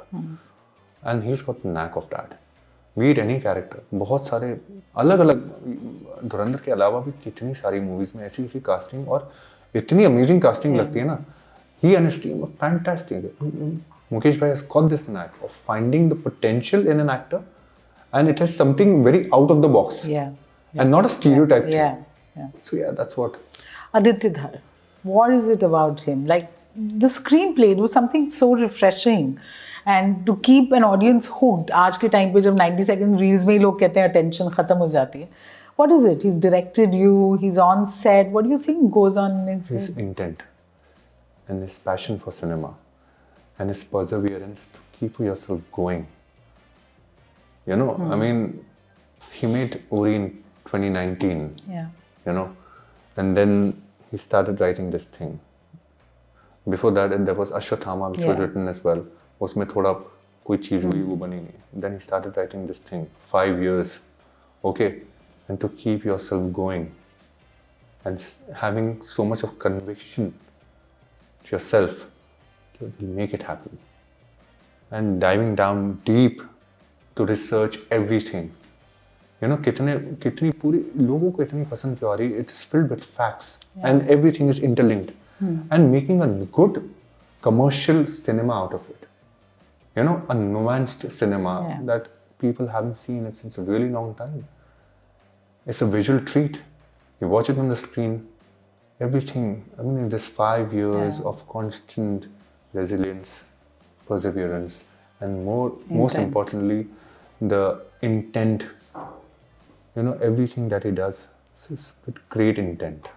and he's got the knack of that. Be it any character. बहुत सारे अलग अलग, धुरंधर के अलावा भी कितनी सारी मूवीज में ऐसी कास्टिंग और इतनी अमेजिंग कास्टिंग लगती है ना। He and his team are fantastic. Mukesh bhai has got this knack of finding the potential in an actor, and it has something very out of the box, and not a stereotype thing. So yeah, that's what. Aditya Dhar, what is it about him? Like the screenplay, it was something so refreshing, and to keep an audience hooked. आज के time पे जब 90 second reels में ही लोग कहते हैं attention खत्म हो जाती है. What is it? He's directed you. He's on set. What do you think goes on in his intent, and his passion for cinema, and his perseverance to keep yourself going. You know, I mean, he made Uri in 2019. Yeah. You know, and then he started writing this thing. Before that, and there was Ashwathama, which was written as well. उसमें थोड़ा कोई चीज़ हुई, वो बनी नहीं. Then he started writing this thing. 5 years, okay, and to keep yourself going, and having so much of conviction to yourself to make it happen, and diving down deep to research everything. You know, कितनी पूरी लोगों को इतनी पसंद क्यों आ रही? It's filled with facts, and everything is interlinked, and making a good commercial cinema out of it. You know, a nuanced cinema that people haven't seen it since a really long time. It's a visual treat. You watch it on the screen. Everything. I mean, in this 5 years of constant resilience, perseverance, and most importantly, the intent. You know, everything that he does is with great intent,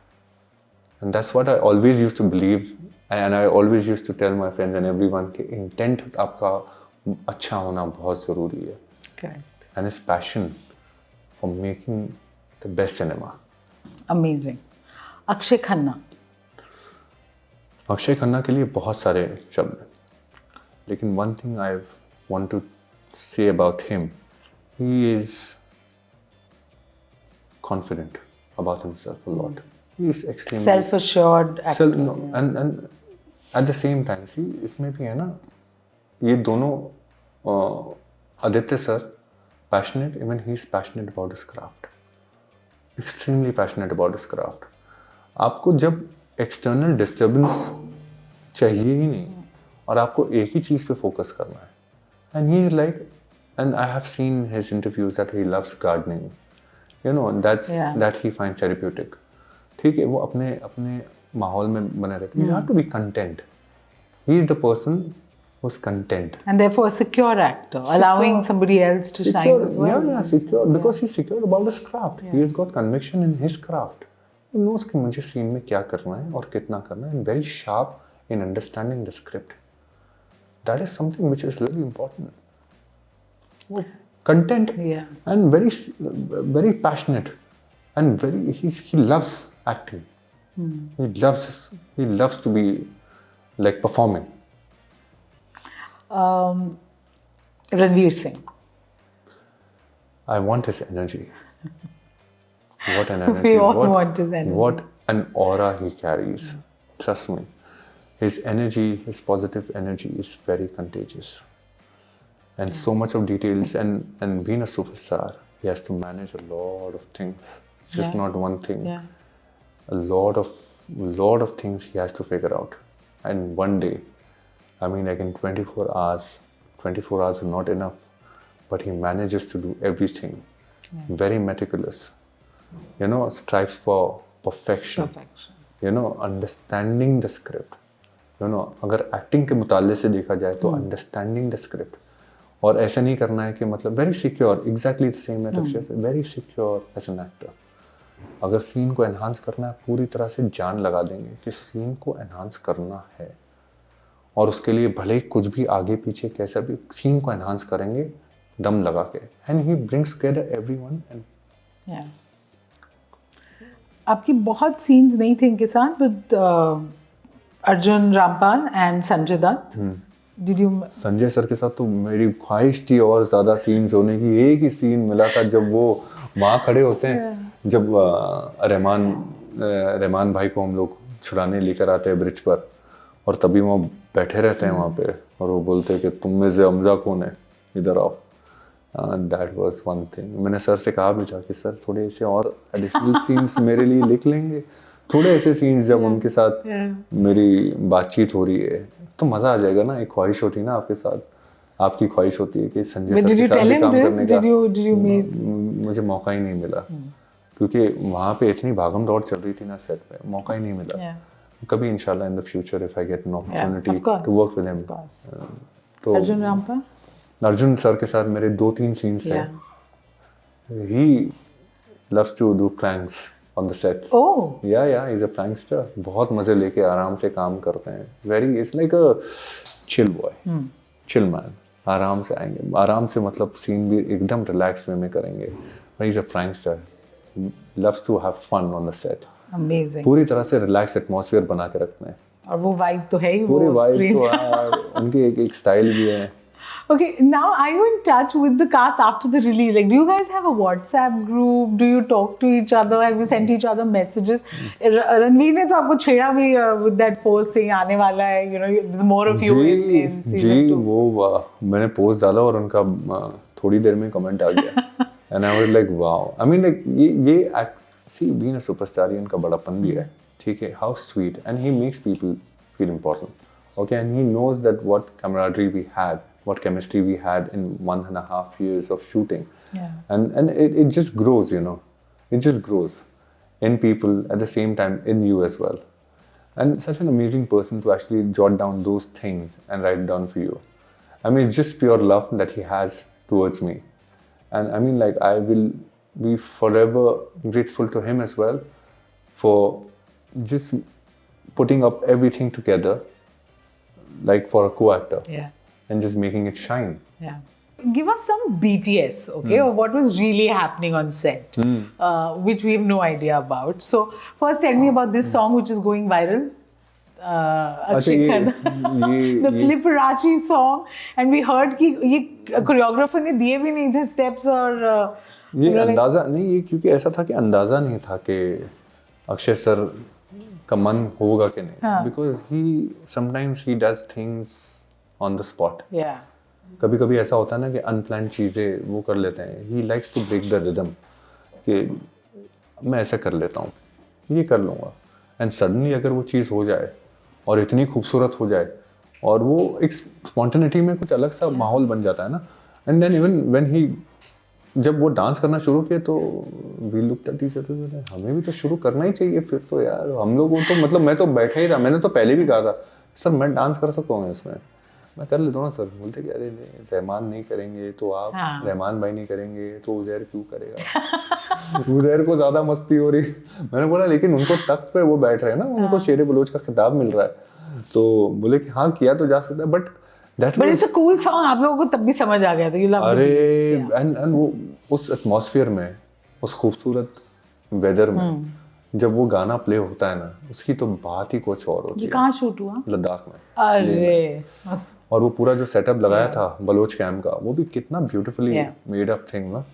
and that's what I always used to believe, and I always used to tell my friends and everyone कि intent आपका अच्छा होना बहुत ज़रूरी है. Correct. And his passion for making the best cinema. Amazing. Akshay Khanna. Akshay Khanna के लिए बहुत सारे शब्द हैं, लेकिन one thing I want to say about him, he is confident about himself a lot. He is extremely self-assured actor. And at the same time, see, इसमें भी है ना, ये दोनों Aditya sir passionate, even he is passionate about his craft, extremely passionate about his craft. आपको जब external disturbance चाहिए ही नहीं और आपको एक ही चीज़ पे फोकस करना है, and he is like, and I have seen his interviews that he loves gardening. You know, that he finds therapeutic. ठीक है, वो अपने माहौल में बने रहते हैं. You have to be content. He is the person was content. And therefore a secure actor, allowing somebody else to shine as well. Yeah, secure, because he's secure about his craft. He has got conviction in his craft. He knows कि मुझे scene में क्या करना है और कितना करना है, and very sharp in understanding the script. That is something which is really important. Content, and very passionate, and he loves acting. He loves to be like performing. Ranveer Singh. I want his energy. What an energy. We all want his energy. What an aura he carries. Trust me. His energy, his positive energy is very contagious. And so much of details, and being a superstar, he has to manage a lot of things. It's just not one thing. A lot of things he has to figure out. And one day, I mean, like in 24 hours are not enough, but he manages to do everything. Very meticulous. You know, strives for perfection. You know, understanding the script. You know, अगर acting के मुताले से देखा जाए तो understanding the script. और ऐसा नहीं करना है कि मतलब very secure, exactly the same as Akshay, very secure as an actor. अगर सीन को एनहांस करना है, पूरी तरह से जान लगा देंगे कि सीन को एनहांस करना है, और उसके लिए भले ही कुछ भी आगे पीछे कैसा भी सीन को एनहांस करेंगे दम लगा के, and he brings together everyone. And आपकी बहुत सीन्स नहीं थे इनके साथ, but Arjun Rampal and Sanjay Dutt, did you? Sanjay sir के साथ तो मेरी ख्वाहिश थी और ज्यादा सीन्स होने की. एक ही सीन मिला था जब वो वहाँ खड़े होते हैं, जब रहमान भाई को हम लोग छुड़ाने लेकर आते हैं ब्रिज पर, और तभी वो बैठे रहते हैं वहाँ पे, और वो बोलते हैं कि तुम में से हमजा कौन है, इधर आओ. That was one thing. मैंने सर से कहा भी था कि सर थोड़े ऐसे और एडिशनल सीन्स मेरे लिए लिख लेंगे, थोड़े ऐसे सीन्स जब उनके साथ मेरी बातचीत हो रही है तो मज़ा आ जाएगा ना. एक ख्वाहिश होती है ना आपके साथ, आपकी ख्वाहिश होती है कि संजय सर के साथ भी काम करने का. मुझे मौका ही नहीं मिला, क्योंकि वहाँ पे इतनी भागम दौड़ चल रही थी ना सेट पे, मौका ही नहीं मिला. कभी इंशाल्लाह in the future if I get an opportunity to work with him. तो अर्जुन रामपाल, अर्जुन सर के साथ मेरे 2-3 सीन्स थे. He loves to do pranks on the set. Yeah he is a prankster. बहुत मजे लेके आराम से काम करते हैं. Very it's like a chill boy, chill man. आराम से आएंगे, आराम से मतलब सीन भी एकदम रिलैक्स वे में करेंगे. He is a prankster. Loves to have fun on the set. Amazing. पूरी तरह से रिलैक्स एटमॉस्फेयर बना के रखते हैं. और वो वाइब तो है ही, पूरी वाइब तो है. उनके एक स्टाइल भी है. Okay, now are you in touch with the cast after the release? Like, do you guys have a WhatsApp group? Do you talk to each other? Have you sent each other messages? Ranveer ने तो आपको छेड़ा भी with that post thing, आने वाला है, you know, there's more of you in season 2. वो मैंने पोस्ट डाला और उनका थोड़ी देर में कमेंट आ गया. And I was like, wow. I mean, like ये see, being a superstar इनका बड़ापन भी है, ठीक है. How sweet, and he makes people feel important. Okay, and he knows that what camaraderie we had, what chemistry we had in 1.5 years of shooting. And it just grows, you know. It just grows in people, at the same time in you as well. And such an amazing person to actually jot down those things and write down for you. I mean, it's just pure love that he has towards me. And I mean, like, I will be forever grateful to him as well for just putting up everything together, like for a co-actor. And just making it shine. Give us some BTS, okay, of what was really happening on set, which we have no idea about. So first tell me about this song which is going viral. Akshay Khanna, the Fliperachi song, and we heard कि ये choreographer ने दिए भी नहीं थे steps और ये अंदाजा नहीं, ये क्योंकि ऐसा था कि अंदाजा नहीं था कि अक्षय सर का मन होगा कि नहीं, because he sometimes he does things on the spot. कभी कभी ऐसा होता है ना कि अनप्लान्ड चीज़ें वो कर लेते हैं. He likes to break the rhythm कि मैं ऐसा कर लेता हूँ, ये कर लूँगा, एंड सडनली अगर वो चीज़ हो जाए और इतनी खूबसूरत हो जाए और वो एक स्पॉन्टेनिटी में कुछ अलग सा माहौल बन जाता है ना. And then even when he जब वो डांस करना शुरू किए तो we looked at each other, हमें भी तो शुरू करना ही चाहिए फिर तो यार. हम लोगों तो मतलब मैं तो बैठा ही था. मैंने तो पहले भी कहा था सर मैं डांस कर सकता हूँ इसमें. मैं कर लेता हूँ ना सर। बोलते कि अरे नहीं, रहमान नहीं करेंगे तो आप, हाँ। रहमान भाई नहीं करेंगे तो उजैर क्यों करेगा? उजैर को ज्यादा मस्ती हो रही। मैंने बोला लेकिन उनको तख्त पे वो बैठ रहे हैं ना, उनको शेर बलोच का खिताब मिल रहा है। तो बोले कि हाँ किया तो जा सकता है, but that but it's a cool song, आप लोगों को तब भी समझ आ गया था, यू लव द अरे बीट्स। एंड वो उस एटमॉस्फेयर में, उस खूबसूरत वेदर में जब वो गाना प्ले होता है ना, उसकी तो बात ही कुछ और होती ये है। कहाँ शूट हुआ? लद्दाख में। अरे और वो पूरा जो सेटअप लगाया था बलोच कैंप का, वो भी कितना beautifully Yeah. Made up thing ना।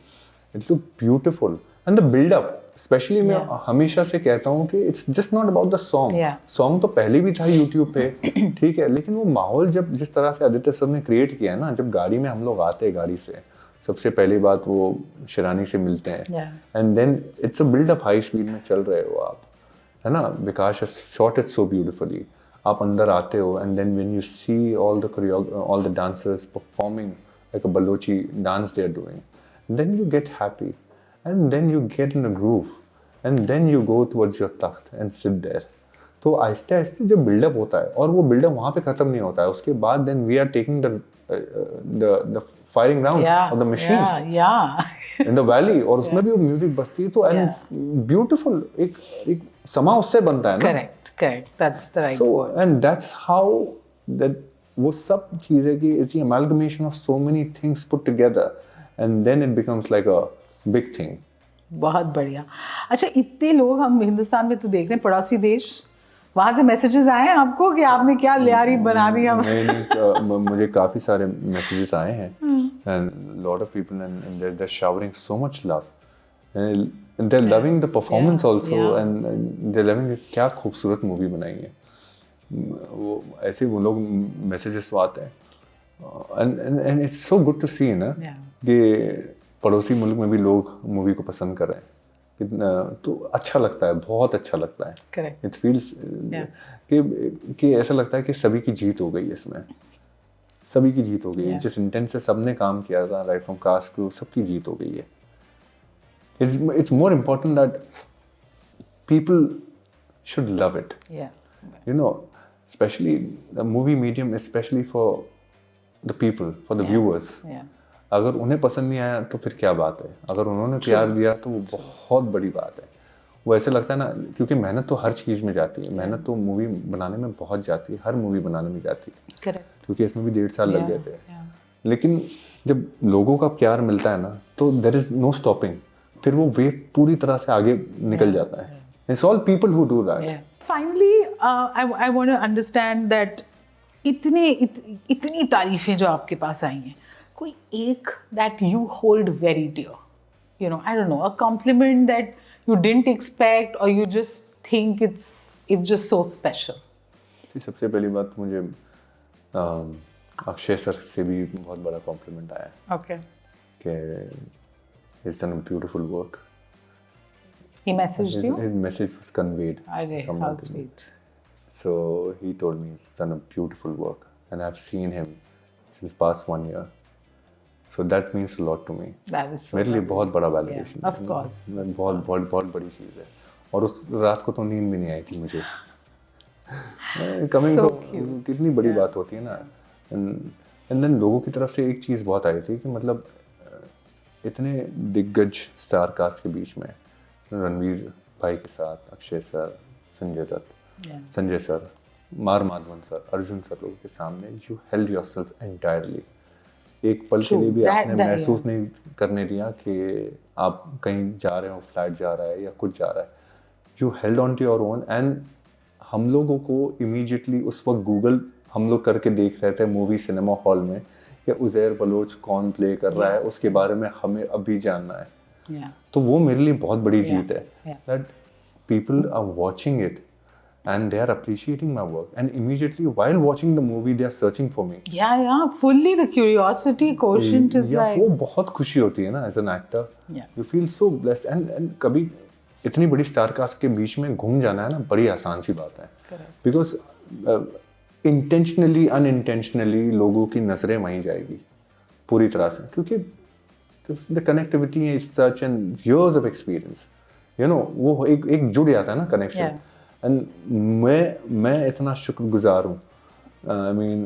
It look beautiful and the buildup specially. मैं हमेशा से कहता हूँ कि it's just not about the song. Yeah. Song तो पहले भी था यूट्यूब पे, ठीक है, लेकिन वो माहौल जब जिस तरह से आदित्य सर ने क्रिएट किया है ना, जब गाड़ी में हम लोग आते हैं, गाड़ी से सबसे पहली बात वो शिरानी से मिलते हैं, and then it's a buildup, high speed में चल रहे हो आप, है ना, Vikas has shot it so beautifully. आप अंदर आते हो and then when you see all the dancers performing like a Balochi dance they are doing, then you get happy and then you get in a groove and then you go towards your तख्त and sit there. तो आहिस्ते आहिस्ते जब buildup होता है, और वो buildup वहाँ पे खत्म नहीं होता है, उसके बाद then we are taking the firing rounds of the machine in the valley, और उसमें भी वो म्यूजिक बजती है, तो एंड ब्यूटीफुल एक समा उससे बनता है ना। Correct, that's the right so word. And that's how that वो सब चीजें की it's amalgamation of so many things put together and then it becomes like a big thing. बहुत बढ़िया। अच्छा, इतने लोग हम हिंदुस्तान में तो देख रहे हैं, पड़ोसी देश, वहां से मैसेजेस आए हैं आपको कि आपने क्या लियारी बना दी? हम नहीं, मुझे काफी सारे मैसेजेस आए हैं, and lot of people and they're showering so much love, and they're loving the performance also, and they're loving it। क्या खूबसूरत मूवी बनाई है। वो ऐसे वो लोग मैसेजेस आते हैं, and it's so good to see ना कि पड़ोसी मुल्क में भी लोग मूवी को पसंद कर रहे हैं। कितना तो अच्छा लगता है, बहुत अच्छा लगता है। Correct. It feels कि ऐसा लगता है कि सभी की जीत हो गई इसमें, सभी की जीत हो गई है। जिस इंटेंट से सबने काम किया था, राइट फ्रॉम कास्ट क्रू, सबकी जीत हो गई है। It's more important that people should love it. You know, especially the movie medium, especially for the people, for the viewers. अगर उन्हें पसंद नहीं आया तो फिर क्या बात है, अगर उन्होंने प्यार दिया तो वो बहुत बड़ी बात है। वो ऐसे लगता है ना, क्योंकि मेहनत तो हर चीज़ में जाती है, मेहनत तो मूवी बनाने में बहुत जाती है, हर मूवी बनाने में जाती है। करेक्ट। क्योंकि इसमें भी 1.5 साल लग गए थे। लेकिन जब लोगों का प्यार मिलता है ना, तो देयर इज नो स्टॉपिंग, फिर वो वेव पूरी तरह से आगे निकल जाता है। It's all people who do that. Finally I want to understand that इतनी तारीफें जो आपके पास आई हैं, कोई एक that you hold very dear, you know, I don't know, a compliment that you didn't expect or you just think it's just so special? सबसे पहली बात मुझे अक्षय सर से भी बहुत बड़ा कॉम्प्लीमेंट आया। Okay. कि he's done a beautiful work. He messaged you? His message was conveyed. How sweet. So he told me he's done a beautiful work, and I've seen him since past 1 year. So that means a lot to me. That is so मेरे लिए बहुत बड़ा validation है। Of course. बहुत बड़ी चीज़ है। और उस रात को तो नींद भी नहीं आई थी मुझे। कमिंग तो कितनी बड़ी बात होती है ना। एंड देन लोगों की तरफ से एक चीज़ बहुत आई थी कि मतलब इतने दिग्गज स्टार कास्ट के बीच में, रणवीर भाई के साथ Akshay sir, Sanjay Dutt, Sanjay sir, Madhavan sir, Arjun sir, लोगों के सामने यू हेल्ड योरसेल्फ एंटायरली। एक पल के लिए भी आपने महसूस नहीं करने दिया कि आप कहीं जा रहे हो, फ्लाइट जा रहा है या कुछ जा रहा है। You held on to your own. And हम लोगों को इमीडिएटली उस वक्त गूगल हम लोग करके देख रहे थे मूवी सिनेमा हॉल में, या उजैर बलोच कौन प्ले कर रहा है, उसके बारे में हमें अभी जानना है। तो वो मेरे लिए बहुत बड़ी जीत है, that people are watching it and they are appreciating my work, and immediately while watching the movie they are searching for me. Fully the curiosity quotient is like, वो बहुत खुशी होती है ना as an actor. You feel so blessed, and कभी इतनी बड़ी star cast के बीच में घूम जाना है ना, बड़ी आसान सी बात है। Because intentionally unintentionally लोगों की नजरें वहीं जाएगी पूरी तरह से, क्योंकि the connectivity is such, and years of experience, you know, वो एक जुड़ जाता है ना connection. एंड मैं इतना शुक्रगुजार हूँ। आई मीन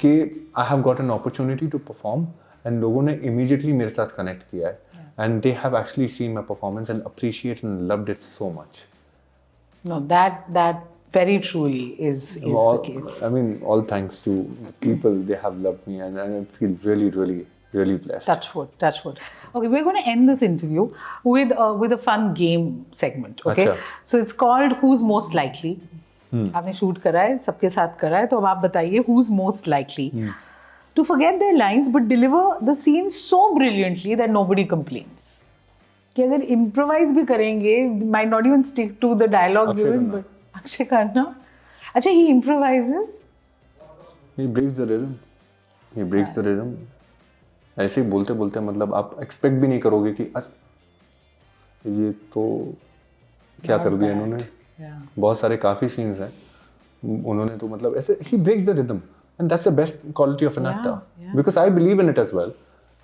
कि I have got an opportunity to perform and लोगों ने इमीडिएटली मेरे साथ कनेक्ट किया है and they have actually seen my performance and appreciate and loved it so much. No, that very truly is all, the case. I mean, all thanks to people, they have loved me and I feel really, really, really blessed. Touch wood, touch wood. Okay, we're going to end this interview with a fun game segment. Okay, अच्छा. so it's called Who's Most Likely. आपने shoot करा है, सबके साथ करा है, तो अब आप बताइए Who's most likely to forget their lines but deliver the scene so brilliantly that nobody complains. कि अगर improvise भी करेंगे, might not even stick to the dialogue given, but Akshay Khanna, अच्छा he improvises. He breaks the rhythm. He breaks the rhythm. ऐसे ही बोलते बोलते मतलब आप एक्सपेक्ट भी नहीं करोगे कि अच्छा ये तो क्या कर दिया इन्होंने. बहुत सारे काफी सीन्स हैं उन्होंने तो मतलब ऐसे he breaks the rhythm and that's the best quality of an actor because I believe in it as well.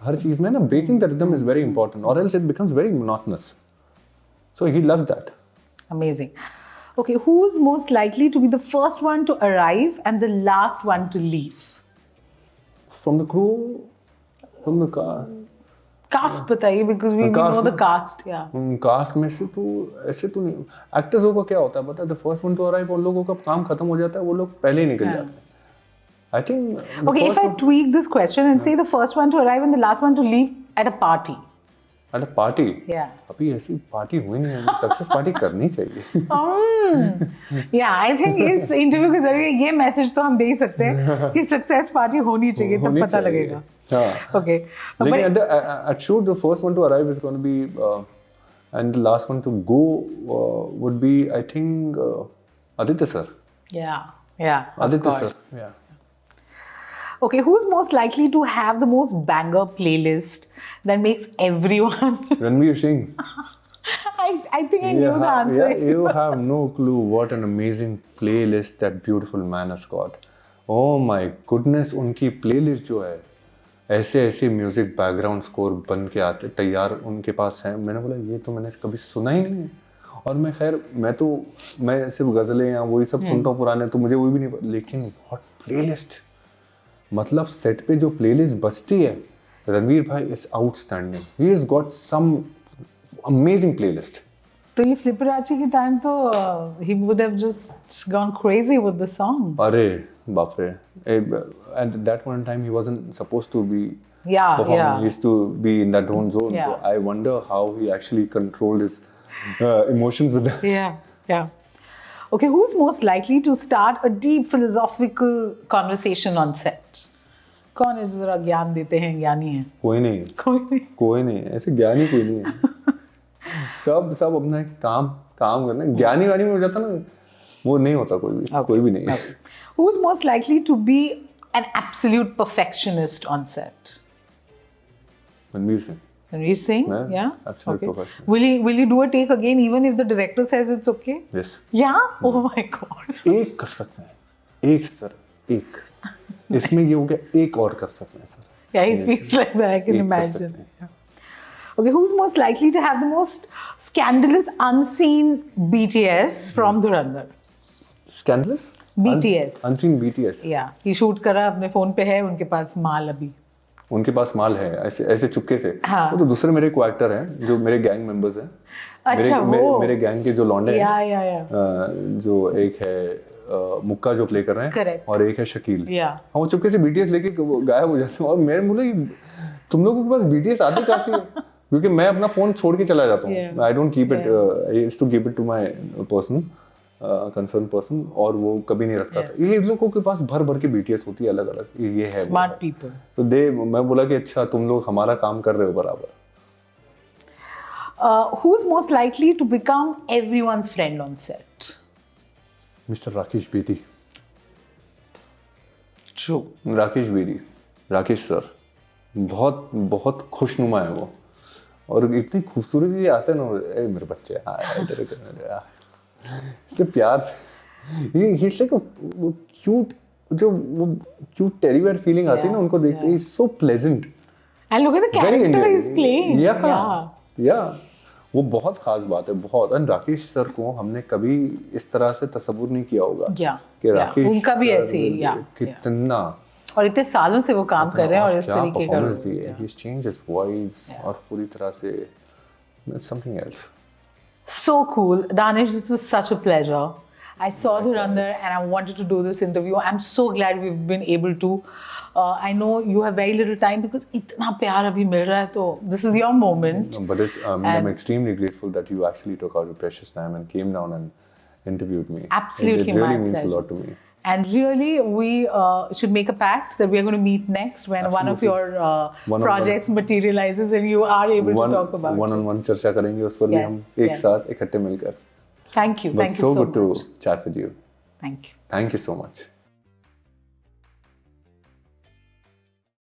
हर चीज में ना breaking the rhythm is very important or else it becomes very monotonous. So he loves that. Amazing. Okay, who's most likely to be the first one to arrive and the last one to leave? From the crew, from the car. Cast बताइए because we know the cast. Yeah. Cast में से तो ऐसे तो नहीं. Actors को क्या होता है पता है, the first one two arrive उन लोगों का काम खत्म हो जाता है, वो लोग पहले ही निकल जाते हैं. I think Okay, if I tweak this question and say the first one to arrive and the last one to leave at a party. at a party. Yeah. अभी ऐसी पार्टी हुई नहीं है, सक्सेस पार्टी करनी चाहिए. Yeah, I think इस interview के जरिए ये मैसेज तो हम दे ही सकते हैं कि सक्सेस पार्टी होनी चाहिए, तब पता लगेगा. हाँ. Okay. लेकिन at shoot the first one to arrive is going to be and the last one to go would be I think Aditya sir. Yeah. Aditya sir. Yeah. Okay, who's most likely to have the most banger playlist that makes everyone? Ranveer Singh. I think I knew the answer. Yeah, you have no clue what an amazing playlist that beautiful man has got. Oh my goodness, उनकी playlist जो है ऐसे ऐसे music background score बन के आते तैयार उनके पास है. मैंने बोला ये तो मैंने कभी सुना ही नहीं. और मैं खैर मैं सिर्फ गजलें या वही सब सुनता हूँ पुराने, तो मुझे वो भी नहीं, लेकिन व्हाट प्लेलिस्ट, मतलब सेट पे जो प्लेलिस्ट बजती है, रणवीर भाई is outstanding. He has got some amazing playlist. तो ये फ्लिपराची के टाइम तो he would have just gone crazy with the song. अरे बाप रे. At that point in time he wasn't supposed to be performing. Yeah. He used to be in that own zone. Yeah. So I wonder how he actually controlled his emotions with that. Yeah. Okay, who's most likely to start a deep philosophical conversation on set? कौन है जो जरा ज्ञान देते हैं, ज्ञानी है? कोई नहीं, ऐसे ज्ञानी कोई नहीं है. सब अपना एक काम करना. ज्ञानी वानी में हो जाता ना, वो नहीं होता कोई भी नहीं. Who's most likely to be an absolute perfectionist on set? Ranveer Singh? Yeah? Absolute Okay. perfectionist. Will you do a take again even if the director says it's okay? Yes. Yeah? Oh my God. एक कर सकते हैं. एक sir. इसमें ये हो गया, एक और कर सकते हैं sir. Yeah, he speaks like that, I can एक कर imagine. सकते हैं. Okay, who's most likely to have the most scandalous unseen BTS from Dhurandhar? Scandalous? BTS. Unseen BTS. Yeah, he shoot करा, अपने फोन पे है, उनके पास माल अभी. उनके पास माल है ऐसे चुपके से. हाँ. वो तो दूसरे मेरे को एक्टर हैं जो मेरे गैंग मेंबर्स हैं. अच्छा, वो मेरे गैंग के जो लौंडे हैं. या. जो एक है मुक्का जो प्ले कर रहे हैं. Correct. और एक है शकील. Yeah. हाँ, वो चुपके से BTS लेके गायब हो जाते हैं. और मेरे बोले तुम लोगों के पास BTS आते कहाँ से? क्योंकि मैं अपना फोन छोड़ के चला जाता हूँ. I don't keep it, I used to keep it to my person concern person, और वो कभी नहीं रखता था. ये लोगों के पास भर के BTS होती है अलग अलग. ये है Smart people. तो मैं बोला कि अच्छा तुम लोग हमारा काम कर रहे हो बराबर. Who's most likely to become everyone's friend on set? Mister Rakesh Bedi. True. Rakesh sir बहुत खुशनुमा है वो, और इतनी खूबसूरत ये आते हैं ना, ए मेरे बच्चे तो प्यार से ही इज लाइक वो क्यूट टेडीबेयर फीलिंग आती है ना उनको देखते ही. So pleasant. And look at the character he's playing. Yeah. वो बहुत खास बात है, बहुत. और राकेश सर को हमने कभी इस तरह से तसव्वुर नहीं किया होगा कि राकेश उनका भी ऐसे ही. कितना और इतने सालों से वो काम कर रहे हैं और इस क्या तरीके का performance दी role, है. yeah. He's changed his voice और पूरी तरह से it's something else. So cool. Danish, this was such a pleasure. I saw Dhurandhar and I wanted to do this interview. I'm so glad we've been able to. I know you have very little time because इतना प्यार अभी मिल रहा है तो this is your moment. No, but it's, I'm extremely grateful that you actually took out your precious time and came down and interviewed me. Absolutely, it really my means pleasure. a lot to me. And really, we should make a pact that we are going to meet next when one of your One-on-one. projects materializes and you are able to talk about it. One-on-one चर्चा करेंगे उस पर भी Yes, हम एक yes. साथ इकट्ठे मिलकर. Thank you. But Thank you so so good much. to chat with you. Thank you. Thank you so much.